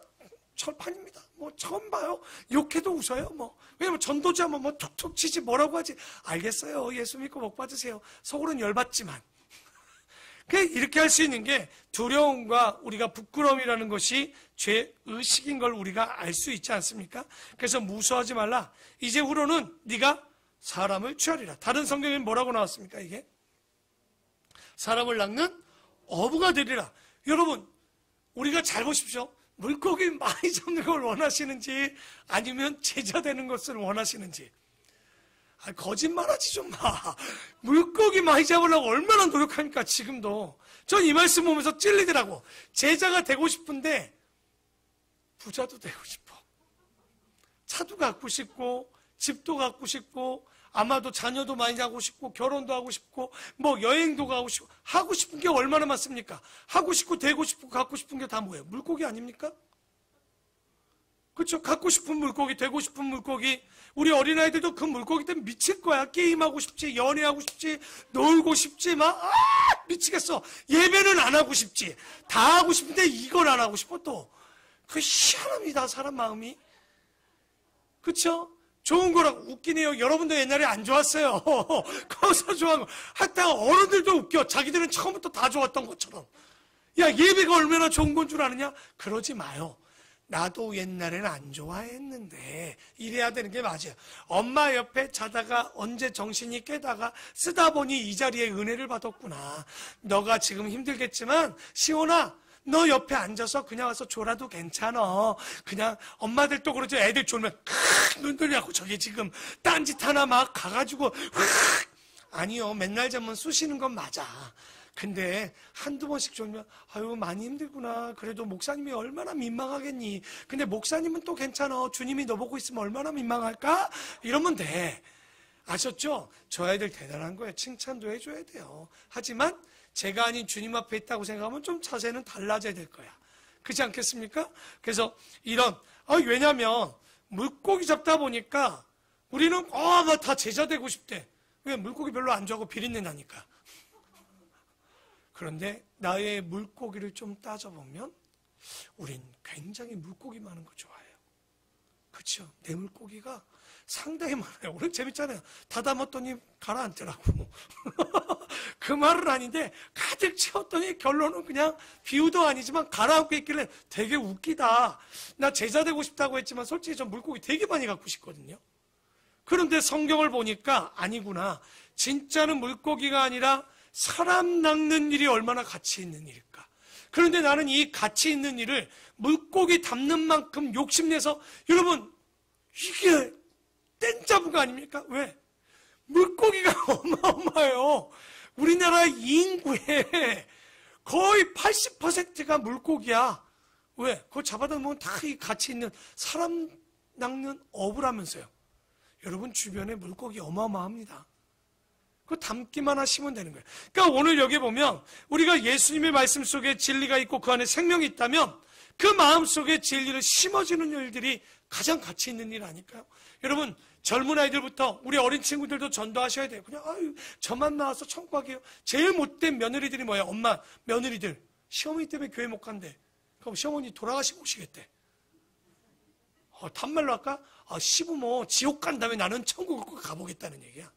철판입니다. 처음 봐요. 욕해도 웃어요. 왜냐면 전도자면 툭툭 치지 뭐라고 하지. 알겠어요. 예수 믿고 복 받으세요. 속으로는 열받지만. 이렇게 할 수 있는 게 두려움과 우리가 부끄러움이라는 것이 죄의식인 걸 우리가 알 수 있지 않습니까? 그래서 무서워하지 말라. 이제 후로는 네가 사람을 취하리라. 다른 성경에 뭐라고 나왔습니까? 이게 사람을 낚는 어부가 되리라. 여러분, 우리가 잘 보십시오. 물고기 많이 잡는 걸 원하시는지 아니면 제자 되는 것을 원하시는지. 거짓말하지 좀 마. 물고기 많이 잡으려고 얼마나 노력합니까? 지금도. 전 이 말씀 보면서 찔리더라고. 제자가 되고 싶은데 부자도 되고 싶어. 차도 갖고 싶고 집도 갖고 싶고 아마도 자녀도 많이 하고 싶고 결혼도 하고 싶고 여행도 가고 싶고 하고 싶은 게 얼마나 많습니까? 하고 싶고 되고 싶고 갖고 싶은 게 다 뭐예요? 물고기 아닙니까? 그렇죠? 갖고 싶은 물고기, 되고 싶은 물고기. 우리 어린아이들도 그 물고기 때문에 미칠 거야. 게임하고 싶지, 연애하고 싶지, 놀고 싶지, 미치겠어. 예배는 안 하고 싶지. 다 하고 싶은데 이걸 안 하고 싶어 또. 그 희한합니다, 사람 마음이. 그렇죠? 좋은 거라고 웃기네요. 여러분도 옛날에 안 좋았어요. 거기서 좋아한 거. 하여튼 어른들도 웃겨. 자기들은 처음부터 다 좋았던 것처럼. 야, 예배가 얼마나 좋은 건 줄 아느냐? 그러지 마요. 나도 옛날에는 안 좋아했는데 이래야 되는 게 맞아요. 엄마 옆에 자다가 언제 정신이 깨다가 쓰다 보니 이 자리에 은혜를 받았구나. 너가 지금 힘들겠지만 시온아, 너 옆에 앉아서 그냥 와서 졸아도 괜찮아. 그냥 엄마들도 그러죠. 애들 졸면 눈 돌려갖고 저기 지금 딴짓 하나 막 가가지고 아니요, 맨날 자면 쑤시는 건 맞아. 근데 한두 번씩 졸면 많이 힘들구나. 그래도 목사님이 얼마나 민망하겠니. 근데 목사님은 또 괜찮아. 주님이 너 보고 있으면 얼마나 민망할까? 이러면 돼. 아셨죠? 저 아이들 대단한 거예요. 칭찬도 해줘야 돼요. 하지만 제가 아닌 주님 앞에 있다고 생각하면 좀 자세는 달라져야 될 거야. 그렇지 않겠습니까? 그래서 왜냐면 물고기 잡다 보니까 우리는 다 제자 되고 싶대. 왜? 물고기 별로 안 좋아하고 비린내 나니까. 그런데 나의 물고기를 좀 따져보면 우린 굉장히 물고기 많은 거 좋아해요. 그렇죠? 내 물고기가 상당히 많아요. 오늘 재밌잖아요. 다 담았더니 가라앉더라고. 그 말은 아닌데 가득 채웠더니 결론은 그냥 비유도 아니지만 가라앉고 있길래 되게 웃기다. 나 제자 되고 싶다고 했지만 솔직히 저 물고기 되게 많이 갖고 싶거든요. 그런데 성경을 보니까 아니구나. 진짜는 물고기가 아니라 사람 낚는 일이 얼마나 가치 있는 일일까. 그런데 나는 이 가치 있는 일을 물고기 담는 만큼 욕심내서, 여러분 이게 땡잡은 거 아닙니까? 왜? 물고기가 어마어마해요. 우리나라 인구의 거의 80%가 물고기야. 왜? 그거 잡아다 보면 다 이 가치 있는 사람 낚는 어부를 하면서요. 여러분 주변에 물고기 어마어마합니다. 그거 담기만 하시면 되는 거예요. 그러니까 오늘 여기 보면 우리가 예수님의 말씀 속에 진리가 있고 그 안에 생명이 있다면 그 마음 속에 진리를 심어주는 일들이 가장 가치 있는 일 아닐까요? 여러분 젊은 아이들부터 우리 어린 친구들도 전도하셔야 돼요. 그냥 아유 저만 나와서 천국 가게요. 제일 못된 며느리들이 뭐예요? 엄마 며느리들 시어머니 때문에 교회 못 간대. 그럼 시어머니 돌아가시고 오시겠대. 단말로 할까? 시부모 지옥 간 다음에 나는 천국을 꼭 가보겠다는 얘기야.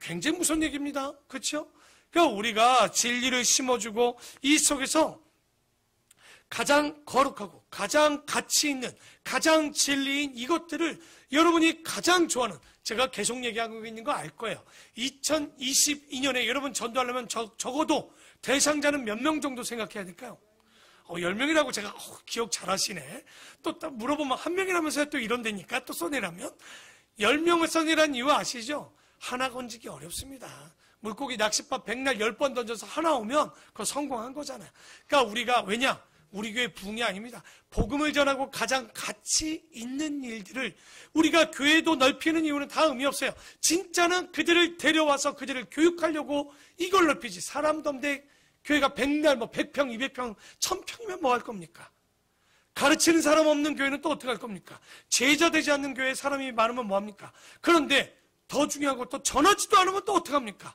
굉장히 무서운 얘기입니다. 그렇죠? 그러니까 우리가 진리를 심어주고 이 속에서 가장 거룩하고 가장 가치 있는 가장 진리인 이것들을 여러분이 가장 좋아하는, 제가 계속 얘기하고 있는 거 알 거예요. 2022년에 여러분 전도하려면 적어도 대상자는 몇 명 정도 생각해야 될까요? 10명이라고 제가 기억 잘하시네. 또 물어보면 한 명이라면서요. 또 이런다니까 또 써내라면 10명을 써내란 이유 아시죠? 하나 건지기 어렵습니다. 물고기 낚싯밥 100날 10번 던져서 하나 오면 그거 성공한 거잖아요. 그러니까 우리가 왜냐? 우리 교회 부흥이 아닙니다. 복음을 전하고 가장 가치 있는 일들을 우리가 교회도 넓히는 이유는 다 의미 없어요. 진짜는 그들을 데려와서 그들을 교육하려고 이걸 넓히지. 사람도 없는데 교회가 100날 100평, 200평, 1000평이면 뭐 할 겁니까? 가르치는 사람 없는 교회는 또 어떻게 할 겁니까? 제자 되지 않는 교회에 사람이 많으면 뭐 합니까? 그런데 더 중요한 건 또 전하지도 않으면 또 어떻게 합니까?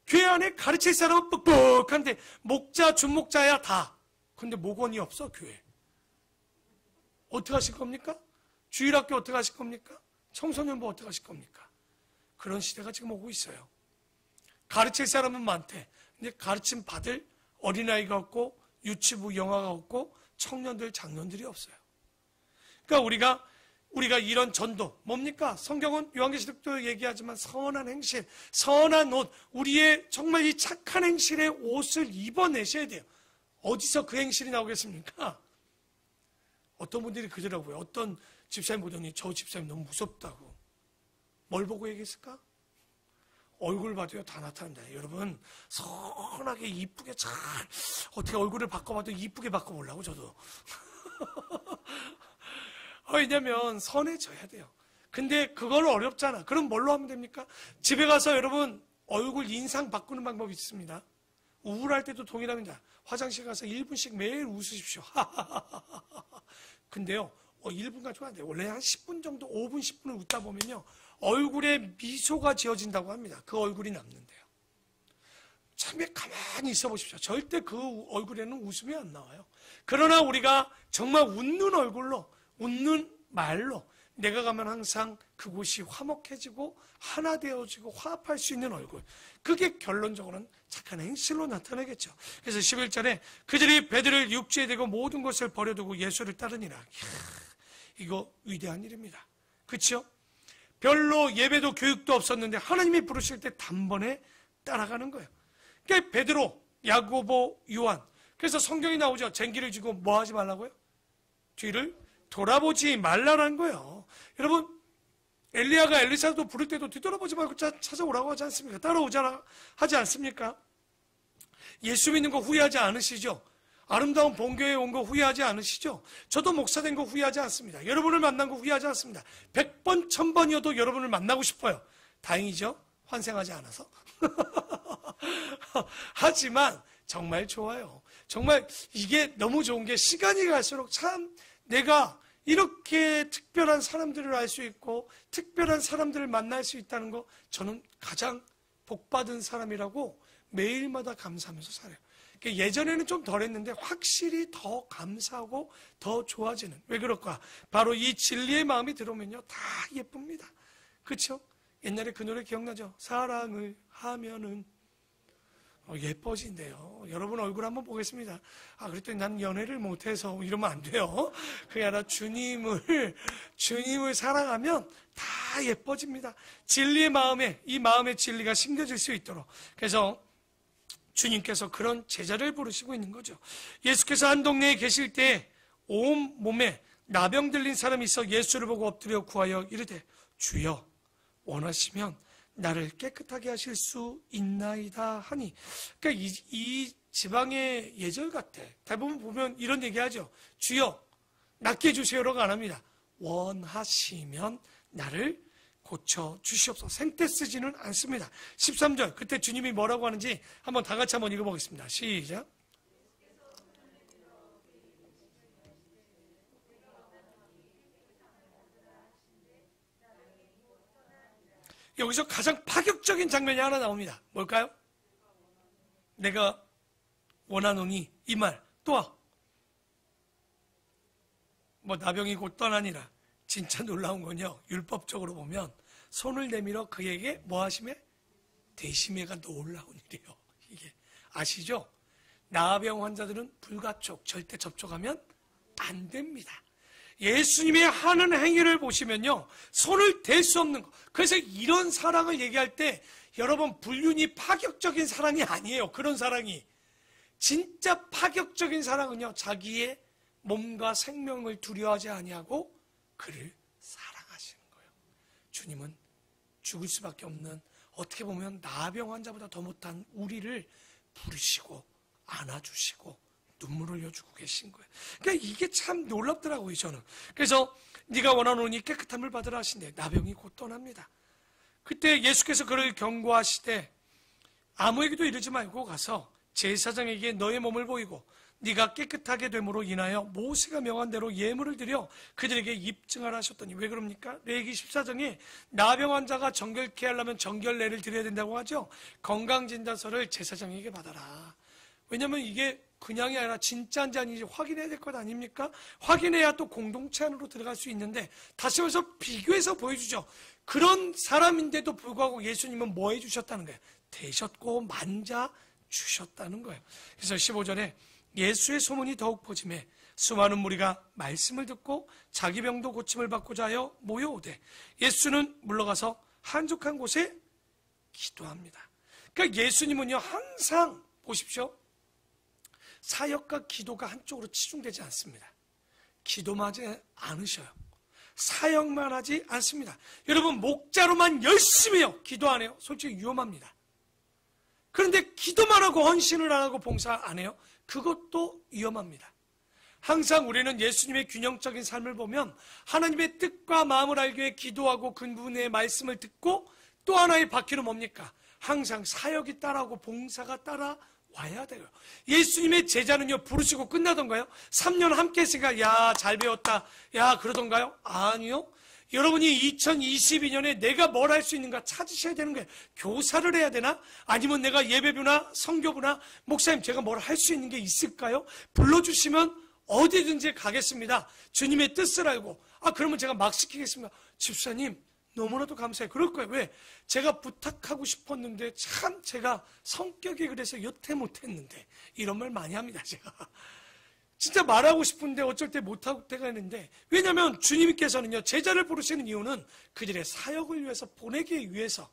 교회 안에 가르칠 사람은 뻑뻑한데 목자, 준목자야 다. 근데 목원이 없어 교회. 어떻게 하실 겁니까? 주일학교 어떻게 하실 겁니까? 청소년부 어떻게 하실 겁니까? 그런 시대가 지금 오고 있어요. 가르칠 사람은 많대. 근데 가르침 받을 어린아이가 없고 유치부 영아가 없고 청년들 장년들이 없어요. 그러니까 우리가 이런 전도 뭡니까? 성경은 요한계시록도 얘기하지만 선한 행실, 선한 옷, 우리의 정말 이 착한 행실의 옷을 입어내셔야 돼요. 어디서 그 행실이 나오겠습니까? 어떤 분들이 그러더라고요. 어떤 집사님 보더니 저 집사님 너무 무섭다고. 뭘 보고 얘기했을까? 얼굴 봐도요 다 나타납니다. 여러분 선하게 이쁘게 잘 어떻게 얼굴을 바꿔봐도 이쁘게 바꿔보려고 저도. 왜냐면 선해져야 돼요. 근데 그걸 어렵잖아. 그럼 뭘로 하면 됩니까? 집에 가서 여러분 얼굴 인상 바꾸는 방법이 있습니다. 우울할 때도 동일합니다. 화장실 가서 1분씩 매일 웃으십시오. 근데요 1분 가지고 안 돼요. 원래 한 10분 정도 5분 10분을 웃다 보면요 얼굴에 미소가 지어진다고 합니다. 그 얼굴이 남는데요. 참 가만히 있어 보십시오. 절대 그 얼굴에는 웃음이 안 나와요. 그러나 우리가 정말 웃는 얼굴로 웃는 말로 내가 가면 항상 그곳이 화목해지고 하나 되어지고 화합할 수 있는 얼굴, 그게 결론적으로는 착한 행실로 나타나겠죠. 그래서 11절에 그들이 배들을 육지에 대고 모든 것을 버려두고 예수를 따르니라. 이거 위대한 일입니다. 그렇죠? 별로 예배도 교육도 없었는데 하나님이 부르실 때 단번에 따라가는 거예요. 그러니까 베드로, 야고보, 요한, 그래서 성경이 나오죠. 쟁기를 쥐고 뭐 하지 말라고요? 뒤를 돌아보지 말라라는 거예요. 여러분 엘리야가 엘리사도 부를 때도 뒤돌아보지 말고 찾아오라고 하지 않습니까? 따라오자 하지 않습니까? 예수 믿는 거 후회하지 않으시죠? 아름다운 본교회에 온 거 후회하지 않으시죠? 저도 목사 된 거 후회하지 않습니다. 여러분을 만난 거 후회하지 않습니다. 100번 1000번이어도 여러분을 만나고 싶어요. 다행이죠? 환생하지 않아서. 하지만 정말 좋아요. 정말 이게 너무 좋은 게 시간이 갈수록 참 내가 이렇게 특별한 사람들을 알 수 있고 특별한 사람들을 만날 수 있다는 거 저는 가장 복받은 사람이라고 매일마다 감사하면서 살아요. 예전에는 좀 덜했는데 확실히 더 감사하고 더 좋아지는. 왜 그럴까? 바로 이 진리의 마음이 들어오면요 다 예쁩니다. 그렇죠? 옛날에 그 노래 기억나죠? 사랑을 하면은 예뻐진대요. 여러분 얼굴 한번 보겠습니다. 그랬더니 난 연애를 못해서 이러면 안 돼요. 그게 아니라 주님을 사랑하면 다 예뻐집니다. 진리의 마음에 이 마음의 진리가 심겨질 수 있도록. 그래서 주님께서 그런 제자를 부르시고 있는 거죠. 예수께서 한 동네에 계실 때 온 몸에 나병 들린 사람이 있어 예수를 보고 엎드려 구하여 이르되 주여 원하시면 나를 깨끗하게 하실 수 있나이다 하니. 그러니까 이 지방의 예절 같아. 대부분 보면 이런 얘기하죠. 주여 낫게 해주세요라고 안 합니다. 원하시면 나를 고쳐 주시옵소서. 생떼 쓰지는 않습니다. 13절 그때 주님이 뭐라고 하는지 한번 다 같이 한번 읽어보겠습니다. 시작. 여기서 가장 파격적인 장면이 하나 나옵니다. 뭘까요? 내가 원하노니 이 말 또 뭐 나병이 곧 떠나니라. 진짜 놀라운 건요, 율법적으로 보면 손을 내밀어 그에게 뭐 하심에? 대심해가 놀라운 일이에요. 이게 아시죠? 나병 환자들은 불가촉, 절대 접촉하면 안 됩니다. 예수님의 하는 행위를 보시면요, 손을 댈 수 없는 거. 그래서 이런 사랑을 얘기할 때 여러분, 불륜이 파격적인 사랑이 아니에요. 그런 사랑이. 진짜 파격적인 사랑은요, 자기의 몸과 생명을 두려워하지 아니하고 그를 사랑하시는 거예요. 주님은 죽을 수밖에 없는, 어떻게 보면 나병 환자보다 더 못한 우리를 부르시고 안아주시고 눈물을 흘려주고 계신 거예요. 그러니까 이게 참 놀랍더라고요, 저는. 그래서 네가 원하노니 깨끗함을 받으라 하신대. 나병이 곧 떠납니다. 그때 예수께서 그를 경고하시되 아무에게도 이르지 말고 가서 제사장에게 너의 몸을 보이고 네가 깨끗하게 됨으로 인하여 모세가 명한 대로 예물을 드려 그들에게 입증하라 하셨더니. 왜 그럽니까? 레위기 14장에 나병 환자가 정결케 하려면 정결례를 드려야 된다고 하죠. 건강진단서를 제사장에게 받아라. 왜냐하면 이게 그냥이 아니라 진짜인지 아닌지 확인해야 될 것 아닙니까? 확인해야 또 공동체 안으로 들어갈 수 있는데, 다시 말해서 비교해서 보여주죠. 그런 사람인데도 불구하고 예수님은 뭐 해주셨다는 거예요? 대셨고 만져주셨다는 거예요. 그래서 15절에 예수의 소문이 더욱 퍼지매 수많은 무리가 말씀을 듣고 자기 병도 고침을 받고자 하여 모여오되 예수는 물러가서 한적한 곳에 기도합니다. 그러니까 예수님은요, 항상 보십시오, 사역과 기도가 한쪽으로 치중되지 않습니다. 기도만 하지 않으셔요. 사역만 하지 않습니다. 여러분, 목자로만 열심히 해요. 기도 안 해요. 솔직히 위험합니다. 그런데 기도만 하고 헌신을 안 하고 봉사 안 해요. 그것도 위험합니다. 항상 우리는 예수님의 균형적인 삶을 보면 하나님의 뜻과 마음을 알기 위해 기도하고 그분의 말씀을 듣고, 또 하나의 바퀴는 뭡니까? 항상 사역이 따라오고 봉사가 따라와야 돼요. 예수님의 제자는요, 부르시고 끝나던가요? 3년 함께 했으니까 야, 잘 배웠다, 야, 그러던가요? 아니요. 여러분이 2022년에 내가 뭘 할 수 있는가 찾으셔야 되는 거예요. 교사를 해야 되나? 아니면 내가 예배부나 성교부나 목사님 제가 뭘 할 수 있는 게 있을까요? 불러주시면 어디든지 가겠습니다. 주님의 뜻을 알고. 그러면 제가 막 시키겠습니다. 집사님 너무나도 감사해요. 그럴 거예요. 왜? 제가 부탁하고 싶었는데 참 제가 성격이 그래서 여태 못했는데. 이런 말 많이 합니다, 제가. 진짜 말하고 싶은데 어쩔 때 못하고 때가 있는데, 왜냐하면 주님께서는요, 제자를 부르시는 이유는 그들의 사역을 위해서, 보내기 위해서.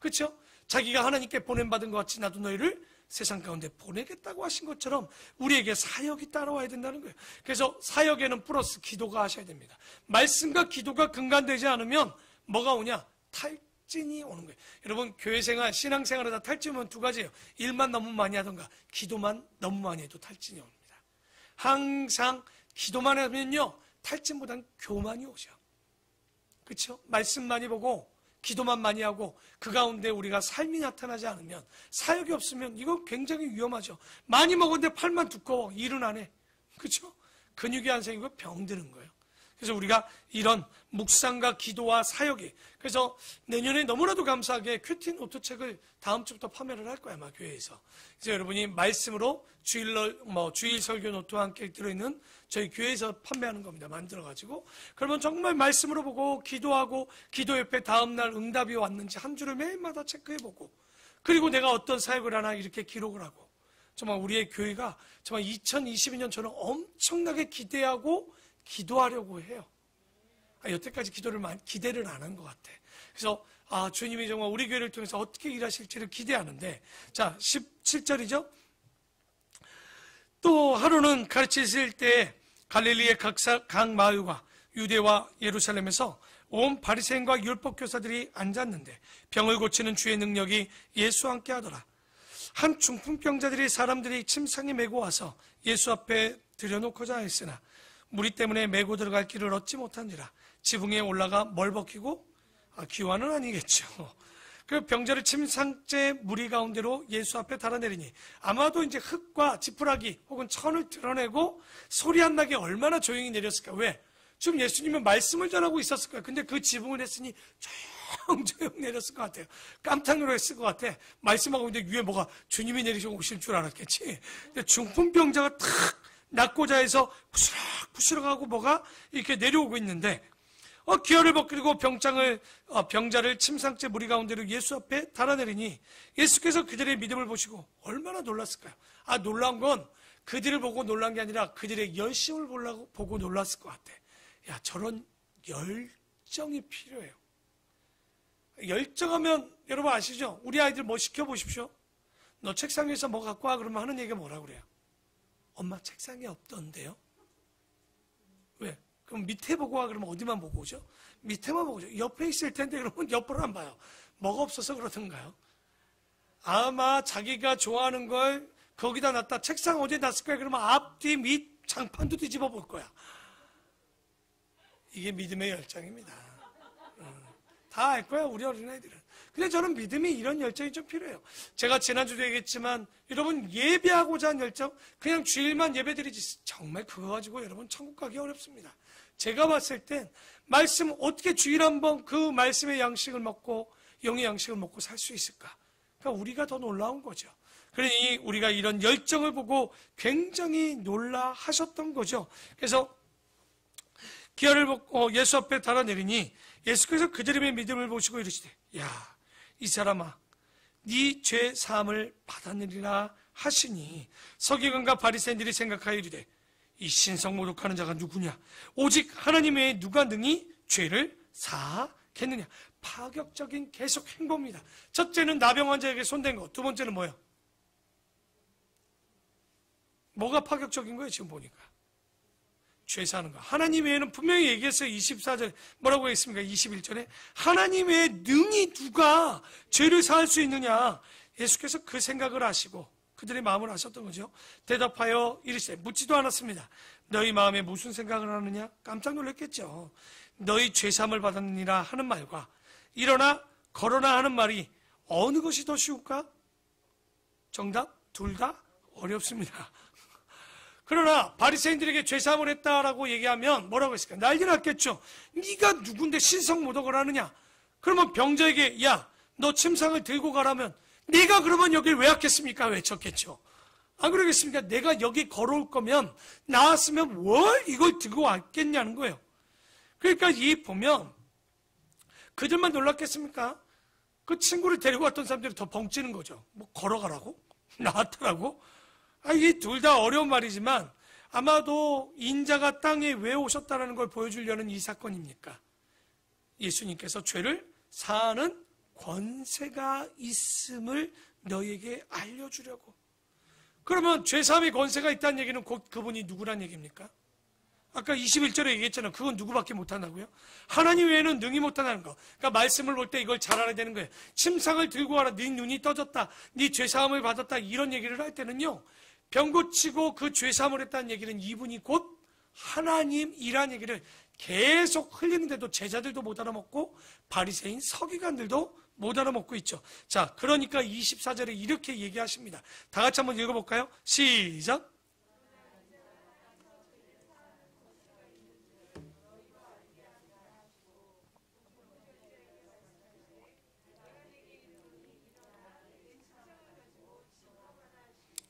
그렇죠? 자기가 하나님께 보냄받은 것 같이 나도 너희를 세상 가운데 보내겠다고 하신 것처럼 우리에게 사역이 따라와야 된다는 거예요. 그래서 사역에는 플러스 기도가 하셔야 됩니다. 말씀과 기도가 근간되지 않으면 뭐가 오냐? 탈진이 오는 거예요. 여러분, 교회생활, 신앙생활하다 탈진은 두 가지예요. 일만 너무 많이 하던가 기도만 너무 많이 해도 탈진이 옵니다. 항상 기도만 하면요, 탈진보단 교만이 오죠. 그렇죠? 말씀 많이 보고 기도만 많이 하고 그 가운데 우리가 삶이 나타나지 않으면, 사역이 없으면 이거 굉장히 위험하죠. 많이 먹었는데 팔만 두꺼워, 일은 안 해. 그렇죠? 근육이 안 생기고 병드는 거예요. 그래서 우리가 이런 묵상과 기도와 사역이, 그래서 내년에 너무나도 감사하게 큐티 노트책을 다음 주부터 판매를 할 거야, 아마 교회에서. 이제 여러분이 말씀으로 주일 설교 노트와 함께 들어있는 저희 교회에서 판매하는 겁니다. 만들어가지고. 그러면 정말 말씀으로 보고 기도하고, 기도 옆에 다음날 응답이 왔는지 한 주를 매일마다 체크해보고, 그리고 내가 어떤 사역을 하나 이렇게 기록을 하고, 정말 우리의 교회가 정말 2022년처럼 엄청나게 기대하고 기도하려고 해요. 여태까지 기대를 안 한 것 같아. 그래서 주님이 정말 우리 교회를 통해서 어떻게 일하실지를 기대하는데, 자, 17절이죠. 또 하루는 가르치실 때 갈릴리의 각 마을과 유대와 예루살렘에서 온 바리새인과 율법 교사들이 앉았는데 병을 고치는 주의 능력이 예수와 함께 하더라. 한 중풍병자들이 사람들이 침상에 메고 와서 예수 앞에 들여놓고자 했으나 무리 때문에 메고 들어갈 길을 얻지 못한지라. 지붕에 올라가 멀벗기고 기와는 아니겠죠. 그 병자를 침상째 무리 가운데로 예수 앞에 달아내리니 아마도 이제 흙과 지푸라기 혹은 천을 드러내고 소리 안 나게 얼마나 조용히 내렸을까. 왜? 지금 예수님은 말씀을 전하고 있었을 거예요. 근데 그 지붕을 했으니 조용조용 내렸을 것 같아요. 깜짝 놀랐을 것 같아. 말씀하고 있는데 위에 뭐가 주님이 내리시고 오실 줄 알았겠지. 근데 중풍병자가 탁 낫고자 해서 부스럭부스럭하고 뭐가 이렇게 내려오고 있는데 기어를 벗기고 병자를 침상째 무리 가운데로 예수 앞에 달아내리니 예수께서 그들의 믿음을 보시고 얼마나 놀랐을까요? 놀란 건 그들을 보고 놀란 게 아니라 그들의 열심을 보고 놀랐을 것 같아. 야, 저런 열정이 필요해요. 열정하면 여러분 아시죠? 우리 아이들 뭐 시켜보십시오. 너 책상 위에서 뭐 갖고 와 그러면 하는 얘기가 뭐라고 그래요? 엄마 책상에 없던데요? 왜? 그럼 밑에 보고 와 그러면 어디만 보고 오죠? 밑에만 보고 오죠. 옆에 있을 텐데 그러면 옆으로 안 봐요. 뭐가 없어서 그러던가요? 아마 자기가 좋아하는 걸 거기다 놨다. 책상 어디에 놨을 거야? 그러면 앞, 뒤, 밑 장판도 뒤집어 볼 거야. 이게 믿음의 열정입니다. 다 알 거야, 우리 어린아이들은. 근데 저는 믿음이 이런 열정이 좀 필요해요. 제가 지난주도 얘기했지만 여러분 예배하고자 한 열정, 그냥 주일만 예배드리지 정말 그거 가지고 여러분 천국 가기 어렵습니다. 제가 봤을 땐 말씀 어떻게 주일 한번 그 말씀의 양식을 먹고 영의 양식을 먹고 살 수 있을까? 그러니까 우리가 더 놀라운 거죠. 그러니 우리가 이런 열정을 보고 굉장히 놀라하셨던 거죠. 그래서 기아를 벗고 예수 앞에 달아내리니 예수께서 그들의 믿음을 보시고 이르시되 야, 이 사람아 네 죄 사함을 받았느니라 하시니 서기관과 바리새인들이 생각하여 이르되 이 신성 모독하는 자가 누구냐? 오직 하나님 외에 누가 능히 죄를 사하겠느냐? 파격적인 계속 행보입니다. 첫째는 나병 환자에게 손댄 것. 두 번째는 뭐예요? 뭐가 파격적인 거예요 지금 보니까? 죄 사는 거. 하나님 외에는 분명히 얘기했어요. 24절에 뭐라고 했습니까? 21절에 하나님 외에 능히 누가 죄를 사할 수 있느냐? 예수께서 그 생각을 하시고 그들의 마음을 아셨던 거죠. 대답하여 이르시되 묻지도 않았습니다. 너희 마음에 무슨 생각을 하느냐? 깜짝 놀랐겠죠. 너희 죄사함을 받았느니라 하는 말과 일어나 걸어라 하는 말이 어느 것이 더 쉬울까? 정답 둘 다 어렵습니다. 그러나 바리새인들에게 죄사함을 했다라고 얘기하면 뭐라고 했을까? 난리 났겠죠. 네가 누군데 신성모독을 하느냐? 그러면 병자에게 야, 너 침상을 들고 가라면 네가 그러면 여길 왜 왔겠습니까? 외쳤겠죠. 안 그러겠습니까? 내가 여기 걸어올 거면 나왔으면 뭘 이걸 들고 왔겠냐는 거예요. 그러니까 이 보면 그들만 놀랐겠습니까? 그 친구를 데리고 왔던 사람들이 더 벙찌는 거죠. 뭐 걸어가라고? 나왔더라고? 이게 둘 다 어려운 말이지만 아마도 인자가 땅에 왜 오셨다는 걸 보여주려는 이 사건입니까? 예수님께서 죄를 사하는 권세가 있음을 너희에게 알려주려고. 그러면 죄사함의 권세가 있다는 얘기는 곧 그분이 누구란 얘기입니까? 아까 21절에 얘기했잖아요. 그건 누구밖에 못한다고요? 하나님 외에는 능히 못한다는 거. 그러니까 말씀을 볼 때 이걸 잘 알아야 되는 거예요. 침상을 들고 와라. 네 눈이 떠졌다. 네 죄사함을 받았다. 이런 얘기를 할 때는요. 병 고치고 그 죄사함을 했다는 얘기는 이분이 곧 하나님이란 얘기를 계속 흘리는데도 제자들도 못 알아먹고 바리새인 서기관들도 못 알아먹고 있죠. 자, 그러니까 24절에 이렇게 얘기하십니다. 다 같이 한번 읽어볼까요? 시작.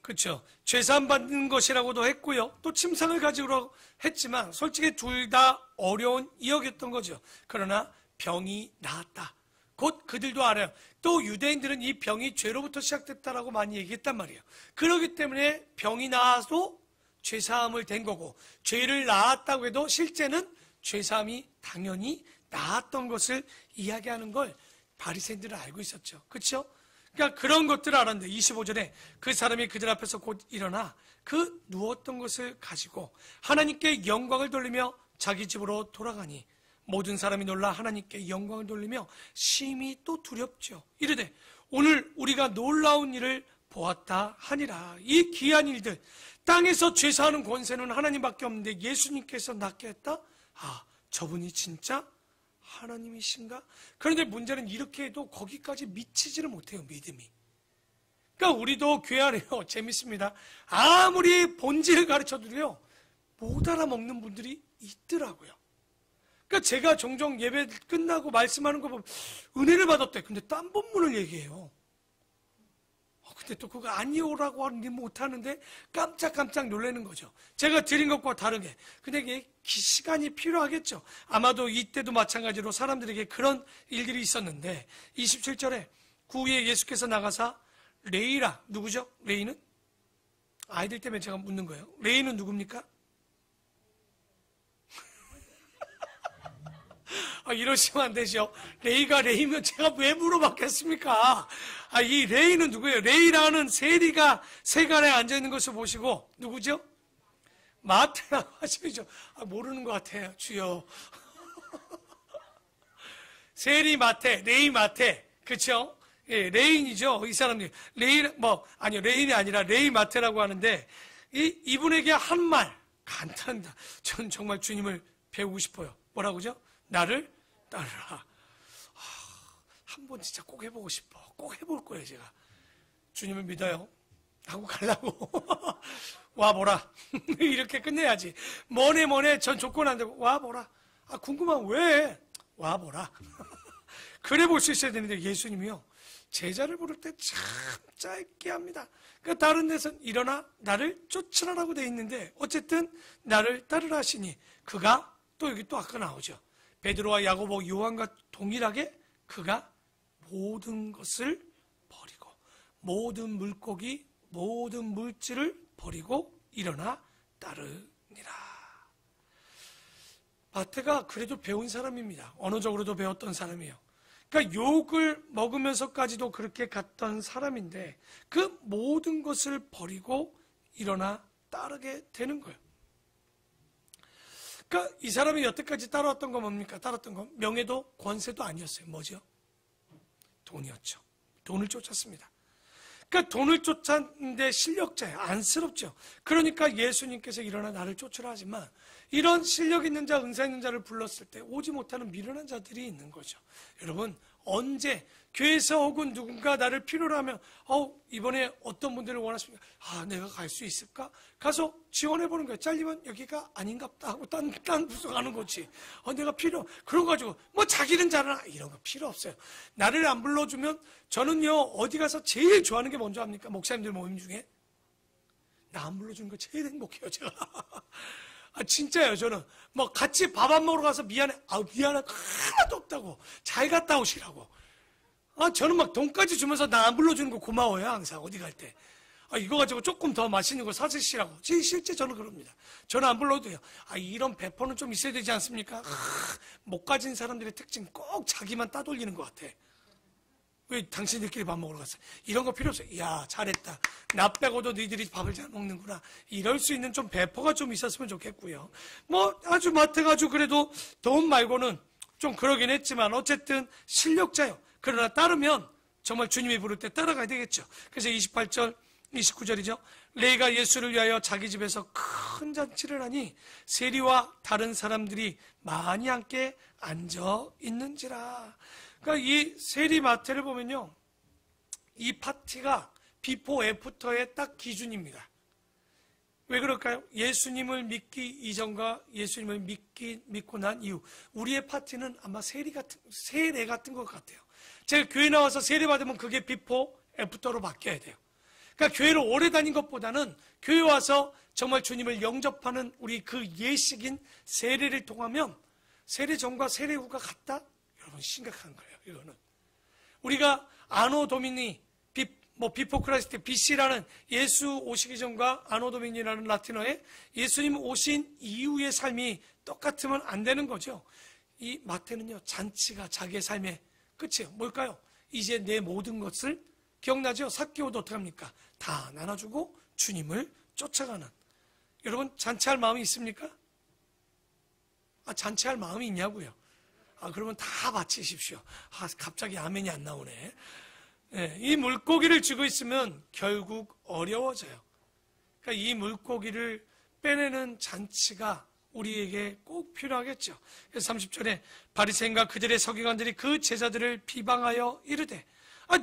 그렇죠. 죄사함 받는 것이라고도 했고요. 또 침상을 가지고 했지만 솔직히 둘 다 어려운 이야기였던 거죠. 그러나 병이 나았다. 곧 그들도 알아요. 또 유대인들은 이 병이 죄로부터 시작됐다라고 많이 얘기했단 말이에요. 그렇기 때문에 병이 나아도 죄사함을 된 거고 죄를 나았다고 해도 실제는 죄사함이 당연히 나았던 것을 이야기하는 걸 바리새인들은 알고 있었죠. 그렇죠? 그러니까 그런 것들을 알았는데 25절에 그 사람이 그들 앞에서 곧 일어나 그 누웠던 것을 가지고 하나님께 영광을 돌리며 자기 집으로 돌아가니 모든 사람이 놀라 하나님께 영광을 돌리며 심히 또 두렵죠. 이르되 오늘 우리가 놀라운 일을 보았다 하니라. 이 귀한 일들, 땅에서 죄사하는 권세는 하나님밖에 없는데 예수님께서 낫게 했다? 아, 저분이 진짜 하나님이신가? 그런데 문제는 이렇게 해도 거기까지 미치지를 못해요, 믿음이. 그러니까 우리도 교회 안에요, 재밌습니다. 아무리 본질을 가르쳐도요, 못 알아먹는 분들이 있더라고요. 그러니까 제가 종종 예배 끝나고 말씀하는 거 보면 은혜를 받았대. 근데 딴 본문을 얘기해요. 근데 또 그거 아니오라고 하는데 못하는데 깜짝깜짝 놀라는 거죠. 제가 드린 것과 다르게. 근데 이게 시간이 필요하겠죠. 아마도 이때도 마찬가지로 사람들에게 그런 일들이 있었는데 27절에 그 후에 예수께서 나가사 레이라, 누구죠? 레이는? 아이들 때문에 제가 묻는 거예요. 레이는 누굽니까? 이러시면 안 되죠. 레이가 레이면 제가 왜 물어봤겠습니까? 이 레이는 누구예요? 레이라는 세리가 세간에 앉아있는 것을 보시고, 누구죠? 마태라고 하시죠. 모르는 것 같아요, 주여. 세리 마태, 레이 마태. 그쵸? 예, 레인이죠. 이 사람들이. 레인이 아니라 레이 마태라고 하는데, 이분에게 한 말, 간단합니다. 전 정말 주님을 배우고 싶어요. 뭐라고죠? 나를 따르라. 한번 진짜 꼭 해보고 싶어. 꼭 해볼 거예요, 제가. 주님을 믿어요. 하고 가려고. 와보라. 이렇게 끝내야지. 뭐네, 전 조건 안 되고, 와보라. 궁금하면 왜? 와보라. 그래 볼 수 있어야 되는데, 예수님이요. 제자를 부를 때 참 짧게 합니다. 그러니까 다른 데서는 일어나 나를 쫓으라라고 되어 있는데, 어쨌든 나를 따르라 하시니, 그가 또 여기 또 아까 나오죠. 베드로와 야고보, 요한과 동일하게 그가 모든 것을 버리고 모든 물고기, 모든 물질을 버리고 일어나 따르니라. 마태가 그래도 배운 사람입니다. 언어적으로도 배웠던 사람이에요. 그러니까 욕을 먹으면서까지도 그렇게 갔던 사람인데 그 모든 것을 버리고 일어나 따르게 되는 거예요. 그러니까 이 사람이 여태까지 따라왔던 건 뭡니까? 따랐던 건 명예도 권세도 아니었어요. 뭐죠? 돈이었죠. 돈을 쫓았습니다. 그러니까 돈을 쫓았는데 실력자예요. 안쓰럽죠. 그러니까 예수님께서 일어나 나를 쫓으라 하지만 이런 실력 있는 자, 은사 있는 자를 불렀을 때 오지 못하는 미련한 자들이 있는 거죠. 여러분, 언제 교회에서 혹은 누군가 나를 필요로 하면 이번에 어떤 분들을 원하십니까? 내가 갈 수 있을까? 가서 지원해보는 거예요. 잘리면 여기가 아닌갑다 하고 딴 부서 가는 거지. 내가 그런 거 가지고 자기는 잘하나 이런 거 필요 없어요. 나를 안 불러주면 저는요 어디 가서 제일 좋아하는 게 뭔지 압니까? 목사님들 모임 중에 나 안 불러주는 거 제일 행복해요 제가. 진짜요. 저는 같이 밥 안 먹으러 가서 미안해. 미안해 하나도 없다고. 잘 갔다 오시라고. 저는 돈까지 주면서 나 안 불러주는 거 고마워요. 항상 어디 갈 때. 이거 가지고 조금 더 맛있는 거 사주시라고. 실제 저는 그럽니다. 저는 안 불러도 돼요. 이런 배포는 좀 있어야 되지 않습니까? 못 가진 사람들의 특징 꼭 자기만 따돌리는 것 같아. 왜 당신들끼리 밥 먹으러 갔어? 이런 거 필요 없어요. 이야, 잘했다. 나 빼고도 너희들이 밥을 잘 먹는구나. 이럴 수 있는 좀 배포가 좀 있었으면 좋겠고요. 아주 마태가 아주 그래도 돈 말고는 좀 그러긴 했지만 어쨌든 실력자요. 그러나 따르면 정말 주님이 부를 때 따라가야 되겠죠. 그래서 28절, 29절이죠. 레이가 예수를 위하여 자기 집에서 큰 잔치를 하니 세리와 다른 사람들이 많이 함께 앉아 있는지라. 그러니까 이 세리 마태를 보면요. 이 파티가 비포 애프터의 딱 기준입니다. 왜 그럴까요? 예수님을 믿기 이전과 예수님을 믿고 난 이후 우리의 파티는 아마 세례 같은 것 같아요. 제가 교회 나와서 세례 받으면 그게 비포 애프터로 바뀌어야 돼요. 그러니까 교회를 오래 다닌 것보다는 교회 와서 정말 주님을 영접하는 우리 그 예식인 세례를 통하면 세례 전과 세례 후가 같다? 여러분 심각한 거예요. 이거는 우리가 아노 도미니 비포 크라이스트 BC라는 예수 오시기 전과 아노 도미니라는 라틴어에 예수님 오신 이후의 삶이 똑같으면 안 되는 거죠. 이 마태는요 잔치가 자기의 삶의 끝이에요. 뭘까요? 이제 내 모든 것을 기억나죠? 삭개오도 어떻게 합니까? 다 나눠주고 주님을 쫓아가는. 여러분 잔치할 마음이 있습니까? 잔치할 마음이 있냐고요. 그러면 다 바치십시오. 갑자기 아멘이 안 나오네. 예, 이 물고기를 쥐고 있으면 결국 어려워져요. 그러니까 이 물고기를 빼내는 잔치가 우리에게 꼭 필요하겠죠. 그래서 30절에 바리새인과 그들의 서기관들이 그 제자들을 비방하여 이르되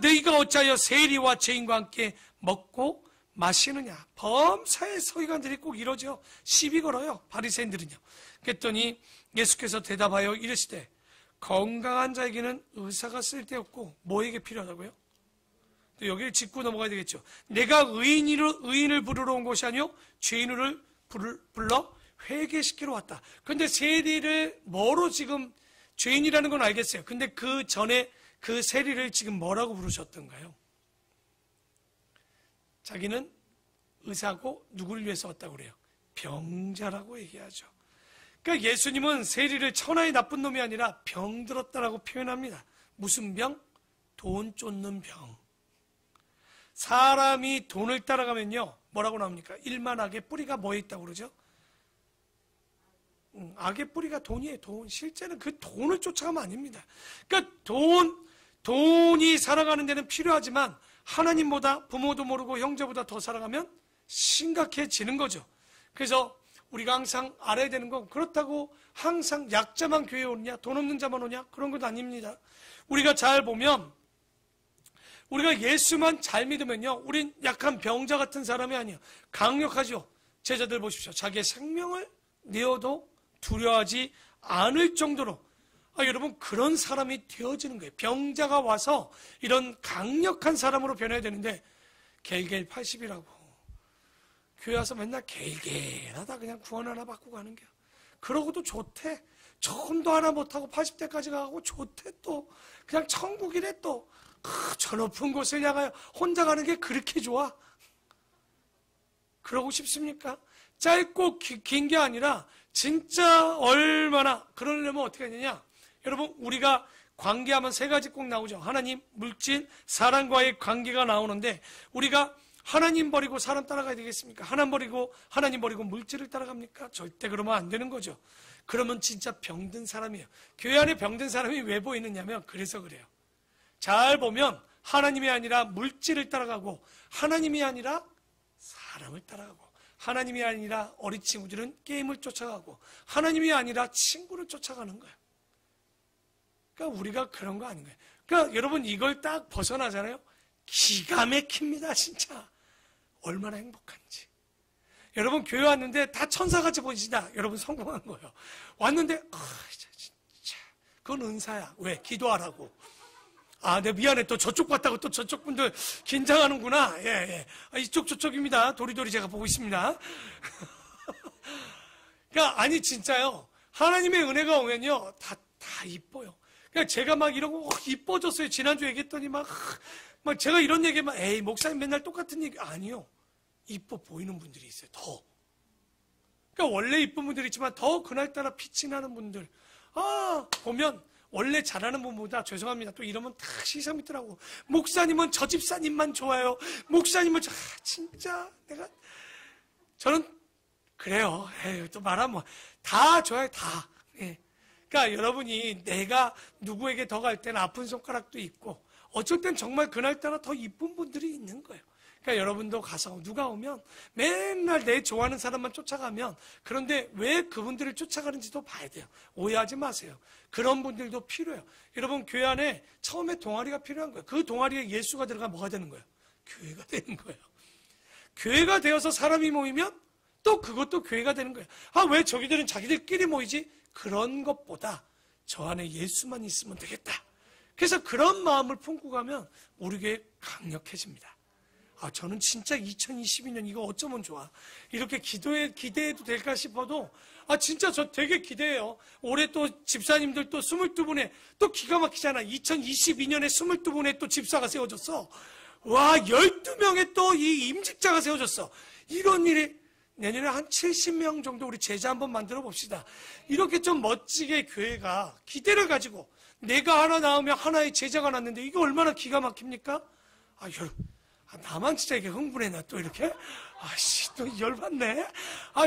너희가 어찌하여 세리와 죄인과 함께 먹고 마시느냐. 범사의 서기관들이 꼭 이러죠. 시비 걸어요. 바리새인들은요. 그랬더니 예수께서 대답하여 이르시되 건강한 자에게는 의사가 쓸데없고 뭐에게 필요하다고요? 또 여기를 짚고 넘어가야 되겠죠. 내가 의인을 부르러 온 것이 아니요 죄인을 불러 회개시키러 왔다. 그런데 세리를 뭐로 지금 죄인이라는 건 알겠어요. 근데 그 전에 그 세리를 지금 뭐라고 부르셨던가요? 자기는 의사고 누구를 위해서 왔다고 그래요? 병자라고 얘기하죠. 그러니까 예수님은 세리를 천하의 나쁜 놈이 아니라 병들었다라고 표현합니다. 무슨 병? 돈 쫓는 병. 사람이 돈을 따라가면요 뭐라고 나옵니까? 일만 악의 뿌리가 뭐에 있다고 그러죠? 악의 뿌리가 돈이에요. 돈. 실제는 그 돈을 쫓아가면 아닙니다. 그러니까 돈이 살아가는 데는 필요하지만 하나님보다 부모도 모르고 형제보다 더 살아가면 심각해지는 거죠. 그래서 우리가 항상 알아야 되는 건 그렇다고 항상 약자만 교회에 오느냐 돈 없는 자만 오냐 그런 건 아닙니다. 우리가 잘 보면 우리가 예수만 잘 믿으면요 우린 약한 병자 같은 사람이 아니에요. 강력하죠. 제자들 보십시오. 자기의 생명을 내어도 두려워하지 않을 정도로 여러분 그런 사람이 되어지는 거예요. 병자가 와서 이런 강력한 사람으로 변해야 되는데 겔겔 80이라고 교회 와서 맨날 겔겔하다 그냥 구원 하나 받고 가는 거야. 그러고도 좋대. 조금도 하나 못하고 80대까지 가고 좋대. 또 그냥 천국이래. 또 저 높은 곳을 향하여 혼자 가는 게 그렇게 좋아? 그러고 싶습니까? 짧고 긴 게 아니라 진짜 얼마나 그러려면 어떻게 하느냐. 여러분 우리가 관계하면 세 가지 꼭 나오죠. 하나님, 물질, 사람과의 관계가 나오는데 우리가 하나님 버리고 사람 따라가야 되겠습니까? 하나님 버리고 물질을 따라갑니까? 절대 그러면 안 되는 거죠. 그러면 진짜 병든 사람이에요. 교회 안에 병든 사람이 왜 보이느냐면 그래서 그래요. 잘 보면 하나님이 아니라 물질을 따라가고 하나님이 아니라 사람을 따라가고 하나님이 아니라 어린 친구들은 게임을 쫓아가고 하나님이 아니라 친구를 쫓아가는 거예요. 그러니까 우리가 그런 거 아닌 거예요. 그러니까 여러분 이걸 딱 벗어나잖아요. 기가 막힙니다. 진짜 얼마나 행복한지. 여러분 교회 왔는데 다 천사같이 보이시다. 여러분 성공한 거예요. 왔는데 진짜 그건 은사야. 왜? 기도하라고. 내 미안해. 또 저쪽 봤다고 또 저쪽 분들 긴장하는구나. 예. 이쪽 저쪽입니다. 도리도리 제가 보고 있습니다. 그러니까 아니 진짜요. 하나님의 은혜가 오면요 다 이뻐요. 그러니까 제가 막 이러고 이뻐졌어요. 지난주 얘기했더니 막 제가 이런 얘기 에이 목사님 맨날 똑같은 얘기 아니요. 이뻐 보이는 분들이 있어요. 더. 그러니까 원래 이쁜 분들이 있지만 더 그날따라 빛이 나는 분들. 보면 원래 잘하는 분보다 죄송합니다. 또 이러면 다 시선 있더라고. 목사님은 저 집사님만 좋아요. 목사님은 진짜 저는 그래요. 또 말하면 다 좋아요. 다. 예. 그러니까 여러분이 내가 누구에게 더 갈 때는 아픈 손가락도 있고 어쩔 땐 정말 그날따라 더 이쁜 분들이 있는 거예요. 그러니까 여러분도 가서 누가 오면 맨날 내 좋아하는 사람만 쫓아가면 그런데 왜 그분들을 쫓아가는지도 봐야 돼요. 오해하지 마세요. 그런 분들도 필요해요. 여러분 교회 안에 처음에 동아리가 필요한 거예요. 그 동아리에 예수가 들어가면 뭐가 되는 거예요? 교회가 되는 거예요. 교회가 되어서 사람이 모이면 또 그것도 교회가 되는 거예요. 왜 저기들은 자기들끼리 모이지? 그런 것보다 저 안에 예수만 있으면 되겠다. 그래서 그런 마음을 품고 가면 우리 교회 강력해집니다. 저는 진짜 2022년 이거 어쩌면 좋아. 이렇게 기대해도 될까 싶어도 진짜 저 되게 기대해요. 올해 또 집사님들 또 22분에 또 기가 막히잖아. 2022년에 22분에 또 집사가 세워졌어. 와 12명의 또 이 임직자가 세워졌어. 이런 일이 내년에 한 70명 정도 우리 제자 한번 만들어 봅시다. 이렇게 좀 멋지게 교회가 기대를 가지고 내가 하나 낳으면 하나의 제자가 낳는데 이게 얼마나 기가 막힙니까? 여러분. 나만 진짜 이게 흥분해, 나 또 이렇게? 또 열받네?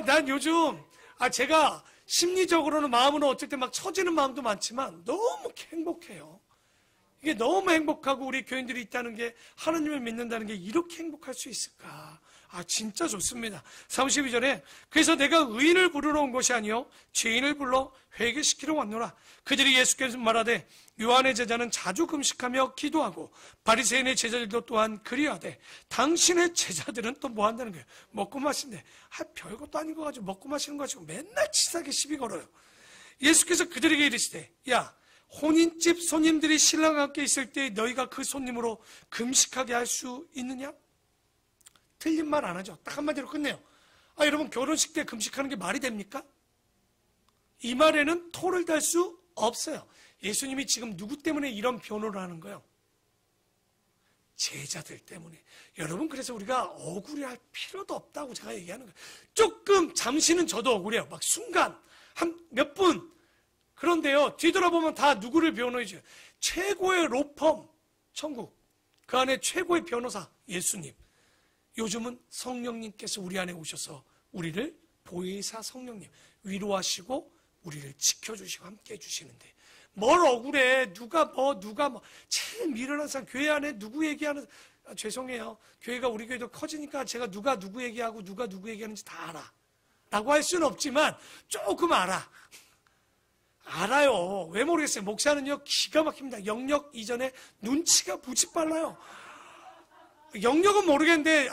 난 요즘, 제가 심리적으로는 마음으로 어쩔 때 막 처지는 마음도 많지만 너무 행복해요. 이게 너무 행복하고 우리 교인들이 있다는 게, 하나님을 믿는다는 게 이렇게 행복할 수 있을까? 진짜 좋습니다. 32절에 그래서 내가 의인을 부르러 온 것이 아니요 죄인을 불러 회개시키러 왔노라. 그들이 예수께서 말하되 요한의 제자는 자주 금식하며 기도하고 바리새인의 제자들도 또한 그리하되 당신의 제자들은 또 뭐 한다는 거예요? 먹고 마신대. 별것도 아닌 거 가지고 먹고 마시는 거 가지고 맨날 치사하게 시비 걸어요. 예수께서 그들에게 이르시되 야, 혼인집 손님들이 신랑과 함께 있을 때 너희가 그 손님으로 금식하게 할 수 있느냐? 틀린 말 안 하죠. 딱 한마디로 끝내요. 여러분, 결혼식 때 금식하는 게 말이 됩니까? 이 말에는 토를 달 수 없어요. 예수님이 지금 누구 때문에 이런 변호를 하는 거예요? 제자들 때문에. 여러분, 그래서 우리가 억울해할 필요도 없다고 제가 얘기하는 거예요. 조금 잠시는 저도 억울해요. 막 순간 한 몇 분. 그런데요, 뒤돌아보면 다 누구를 변호해줘요? 최고의 로펌 천국, 그 안에 최고의 변호사 예수님. 요즘은 성령님께서 우리 안에 오셔서 우리를, 보혜사 성령님 위로하시고 우리를 지켜주시고 함께 해주시는데 뭘 억울해. 누가 제일 미련한 사람, 교회 안에 누구 얘기하는, 죄송해요, 교회가 우리 교회도 커지니까 제가 누가 누구 얘기하고 누가 누구 얘기하는지 다 알아 라고 할 수는 없지만 조금 알아요. 왜 모르겠어요. 목사는요 기가 막힙니다. 영역 이전에 눈치가 무지 빨라요. 영역은 모르겠는데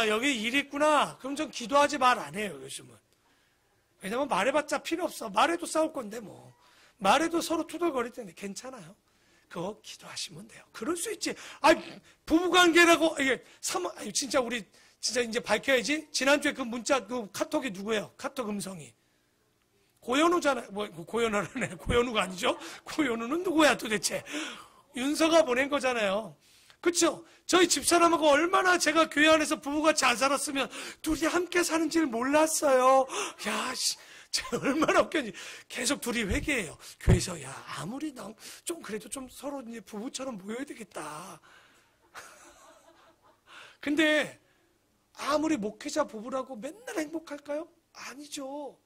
여기 일 있구나, 그럼 전 기도하지 말 안 해요 요즘은. 왜냐면 말해봤자 필요 없어. 말해도 싸울 건데 뭐. 말해도 서로 투덜거릴 텐데 괜찮아요. 그거 기도하시면 돼요. 그럴 수 있지. 부부관계라고 이게 진짜 우리 진짜 이제 밝혀야지. 지난주에 그 문자, 그 카톡이 누구예요? 카톡 음성이 고현우잖아요. 고현우라네. 고현우가 아니죠. 고현우는 누구야 도대체? 윤서가 보낸 거잖아요. 그렇죠? 저희 집사람하고 얼마나 제가 교회 안에서 부부가 잘 살았으면 둘이 함께 사는지를 몰랐어요. 제가 얼마나 웃겼는지. 계속 둘이 회개해요. 교회에서 아무리 좀 그래도 좀 서로 이제 부부처럼 모여야 되겠다. 근데 아무리 목회자 부부라고 맨날 행복할까요? 아니죠.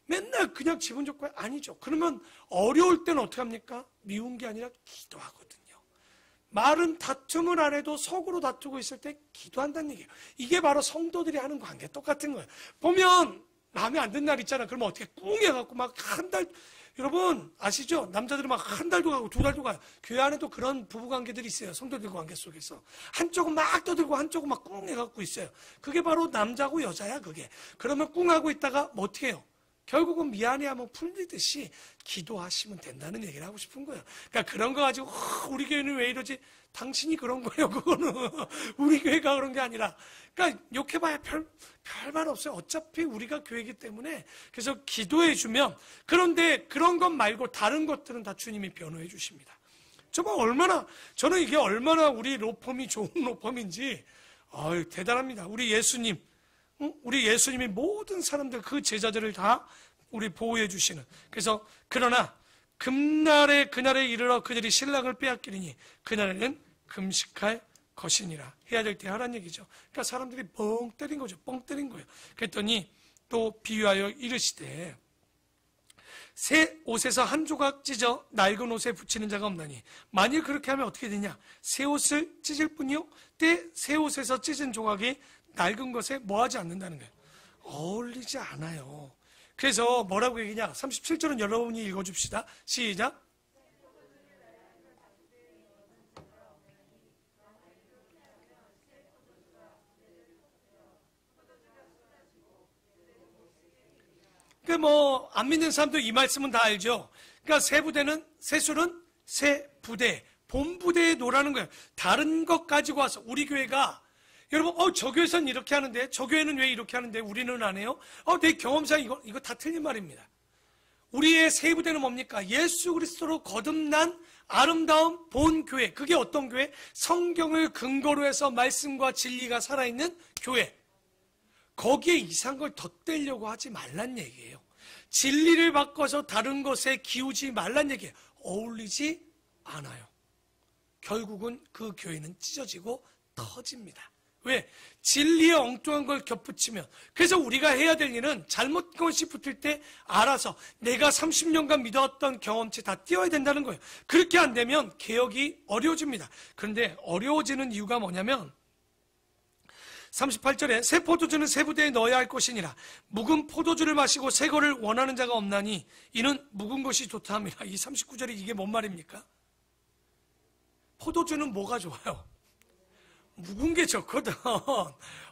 맨날 그냥 기분 좋고요? 아니죠. 그러면 어려울 때는 어떻게 합니까? 미운 게 아니라 기도하거든요. 말은 다툼을 안 해도 속으로 다투고 있을 때 기도한다는 얘기예요. 이게 바로 성도들이 하는 관계 똑같은 거예요. 보면 마음에 안 드는 날 있잖아. 그러면 어떻게 꿍 해갖고 막 한 달, 여러분 아시죠? 남자들은 막 한 달도 가고 두 달도 가요. 교회 안에도 그런 부부관계들이 있어요. 성도들 관계 속에서 한쪽은 막 떠들고 한쪽은 막 꿍 해갖고 있어요. 그게 바로 남자고 여자야 그게. 그러면 꿍 하고 있다가 뭐 어떻게 해요? 결국은 미안해하면 풀리듯이 기도하시면 된다는 얘기를 하고 싶은 거예요. 그러니까 그런 거 가지고 우리 교회는 왜 이러지? 당신이 그런 거예요. 그거는 우리 교회가 그런 게 아니라. 그러니까 욕해봐야 별말 없어요. 어차피 우리가 교회이기 때문에. 그래서 기도해 주면. 그런데 그런 것 말고 다른 것들은 다 주님이 변호해 주십니다. 저는 이게 얼마나 우리 로펌이 좋은 로펌인지 대단합니다. 우리 예수님이 모든 사람들, 그 제자들을 다 우리 보호해 주시는. 그래서 그러나 그날에 이르러 그들이 신랑을 빼앗기리니 그날에는 금식할 것이니라. 해야 될 때 하라는 얘기죠. 그러니까 사람들이 뻥 때린 거죠. 뻥 때린 거예요. 그랬더니 또 비유하여 이르시되 새 옷에서 한 조각 찢어 낡은 옷에 붙이는 자가 없나니 만일 그렇게 하면 어떻게 되냐? 새 옷을 찢을 뿐이요 때 새 옷에서 찢은 조각이 낡은 것에 뭐하지 않는다는 거예요. 어울리지 않아요. 그래서 뭐라고 얘기냐? 37절은 여러분이 읽어줍시다. 시작. 그러니까 안 믿는 사람도 이 말씀은 다 알죠. 그러니까 새술은 새 부대, 본부대에 놓으라는 거예요. 다른 것 가지고 와서 우리 교회가 여러분, 저 교회선 이렇게 하는데, 저 교회는 왜 이렇게 하는데, 우리는 안 해요? 내 경험상 이거 다 틀린 말입니다. 우리의 새 부대는 뭡니까? 예수 그리스도로 거듭난 아름다운 본 교회. 그게 어떤 교회? 성경을 근거로 해서 말씀과 진리가 살아있는 교회. 거기에 이상한 걸 덧대려고 하지 말란 얘기예요. 진리를 바꿔서 다른 것에 기우지 말란 얘기예요. 어울리지 않아요. 결국은 그 교회는 찢어지고 터집니다. 왜? 진리에 엉뚱한 걸 겹붙이면. 그래서 우리가 해야 될 일은 잘못 것이 붙을 때 알아서 내가 30년간 믿었던 경험치 다 띄워야 된다는 거예요. 그렇게 안 되면 개혁이 어려워집니다. 그런데 어려워지는 이유가 뭐냐면 38절에 새 포도주는 새 부대에 넣어야 할 것이니라. 묵은 포도주를 마시고 새 거를 원하는 자가 없나니 이는 묵은 것이 좋다 합니다. 이 39절에 이게 뭔 말입니까? 포도주는 뭐가 좋아요? 묵은 게 좋거든.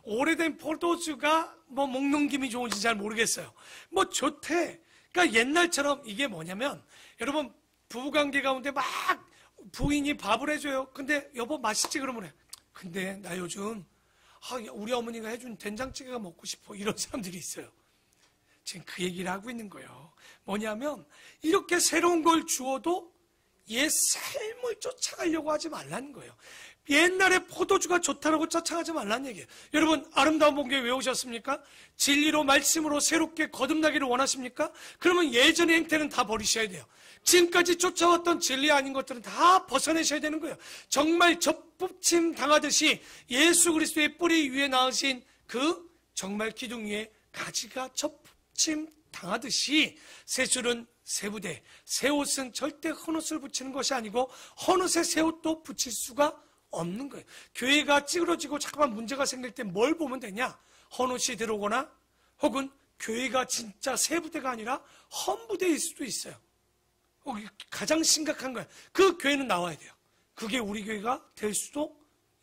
오래된 포도주가 뭐 먹는 김이 좋은지 잘 모르겠어요. 뭐 좋대. 그러니까 옛날처럼 이게 뭐냐면 여러분 부부관계 가운데 막 부인이 밥을 해줘요. 근데 여보 맛있지 그러면 해. 근데 나 요즘 우리 어머니가 해준 된장찌개가 먹고 싶어. 이런 사람들이 있어요. 지금 그 얘기를 하고 있는 거예요. 뭐냐면 이렇게 새로운 걸 주어도 옛 삶을 쫓아가려고 하지 말라는 거예요. 옛날에 포도주가 좋다라고 쫓아가지 말라는 얘기예요. 여러분 아름다운 본교회 왜 오셨습니까? 진리로 말씀으로 새롭게 거듭나기를 원하십니까? 그러면 예전의 행태는 다 버리셔야 돼요. 지금까지 쫓아왔던 진리 아닌 것들은 다 벗어내셔야 되는 거예요. 정말 접붙임 당하듯이 예수 그리스도의 뿌리 위에 나으신 그 정말 기둥 위에 가지가 접붙임 당하듯이 새술은 새 부대, 새 옷은 절대 헌옷을 붙이는 것이 아니고 헌옷에 새 옷도 붙일 수가 없는 거예요. 교회가 찌그러지고 잠깐만 문제가 생길 때 뭘 보면 되냐? 헌옷이 들어오거나 혹은 교회가 진짜 새 부대가 아니라 헌 부대일 수도 있어요. 가장 심각한 거예요. 그 교회는 나와야 돼요. 그게 우리 교회가 될 수도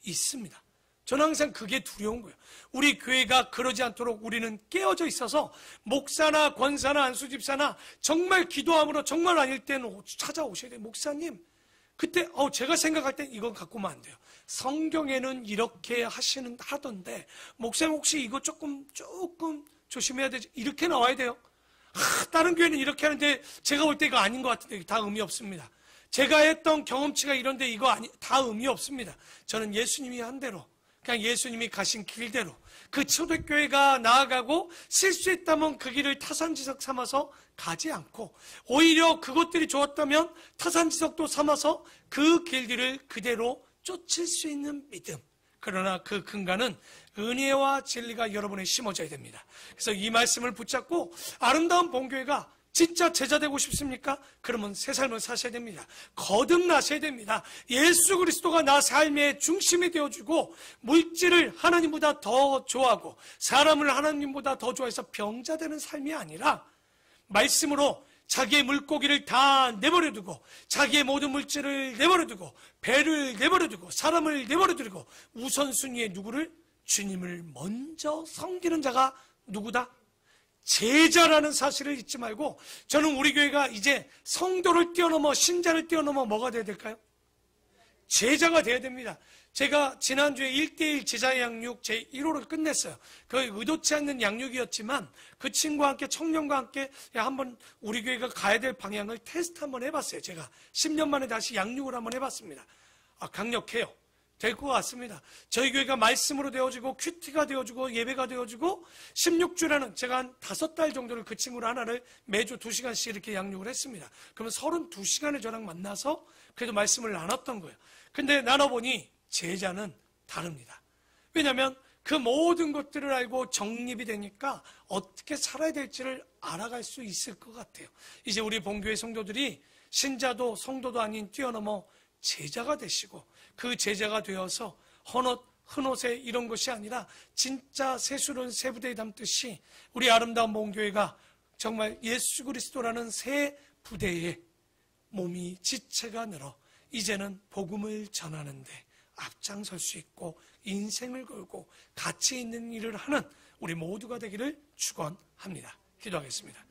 있습니다. 저는 항상 그게 두려운 거예요. 우리 교회가 그러지 않도록 우리는 깨어져 있어서 목사나 권사나 안수집사나 정말 기도함으로 정말 아닐 때는 찾아오셔야 돼요. 목사님 그때 제가 생각할 땐 이건 갖고 오면 안 돼요. 성경에는 이렇게 하던데 목사님 혹시 이거 조금 조심해야 되지? 이렇게 나와야 돼요. 다른 교회는 이렇게 하는데 제가 볼 때 이거 아닌 것 같은데 다 의미 없습니다. 제가 했던 경험치가 이런데 이거 다 의미 없습니다. 저는 예수님이 한 대로 그냥 예수님이 가신 길대로 그 초대교회가 나아가고 실수했다면 그 길을 타산지석 삼아서 가지 않고 오히려 그것들이 좋았다면 타산지석도 삼아서 그 길들을 그대로 쫓을 수 있는 믿음. 그러나 그 근간은 은혜와 진리가 여러분에 심어져야 됩니다. 그래서 이 말씀을 붙잡고 아름다운 본교회가 진짜 제자 되고 싶습니까? 그러면 새 삶을 사셔야 됩니다. 거듭나셔야 됩니다. 예수 그리스도가 나 삶의 중심이 되어주고 물질을 하나님보다 더 좋아하고 사람을 하나님보다 더 좋아해서 병자되는 삶이 아니라 말씀으로 자기의 물고기를 다 내버려두고 자기의 모든 물질을 내버려두고 배를 내버려두고 사람을 내버려두고 우선순위에 누구를? 주님을 먼저 섬기는 자가 누구다? 제자라는 사실을 잊지 말고 저는 우리 교회가 이제 성도를 뛰어넘어 신자를 뛰어넘어 뭐가 돼야 될까요? 제자가 돼야 됩니다. 제가 지난주에 1:1 제자 양육 제1호를 끝냈어요. 그 의도치 않는 양육이었지만 그 친구와 함께 청년과 함께 한번 우리 교회가 가야 될 방향을 테스트 한번 해봤어요. 제가 10년 만에 다시 양육을 한번 해봤습니다. 강력해요. 될 것 같습니다. 저희 교회가 말씀으로 되어지고 큐티가 되어지고 예배가 되어지고 16주라는 제가 한 5달 정도를 그 친구를 하나를 매주 2시간씩 이렇게 양육을 했습니다. 그러면 32시간을 저랑 만나서 그래도 말씀을 나눴던 거예요. 근데 나눠보니 제자는 다릅니다. 왜냐하면 그 모든 것들을 알고 정립이 되니까 어떻게 살아야 될지를 알아갈 수 있을 것 같아요. 이제 우리 본교회 성도들이 신자도 성도도 아닌 뛰어넘어 제자가 되시고 그 제자가 되어서 헌옷, 흔옷에 이런 것이 아니라 진짜 새술은 새 부대에 담듯이 우리 아름다운 본교회가 정말 예수 그리스도라는 새 부대에 몸이 지체가 늘어 이제는 복음을 전하는데 앞장설 수 있고 인생을 걸고 가치 있는 일을 하는 우리 모두가 되기를 축원합니다. 기도하겠습니다.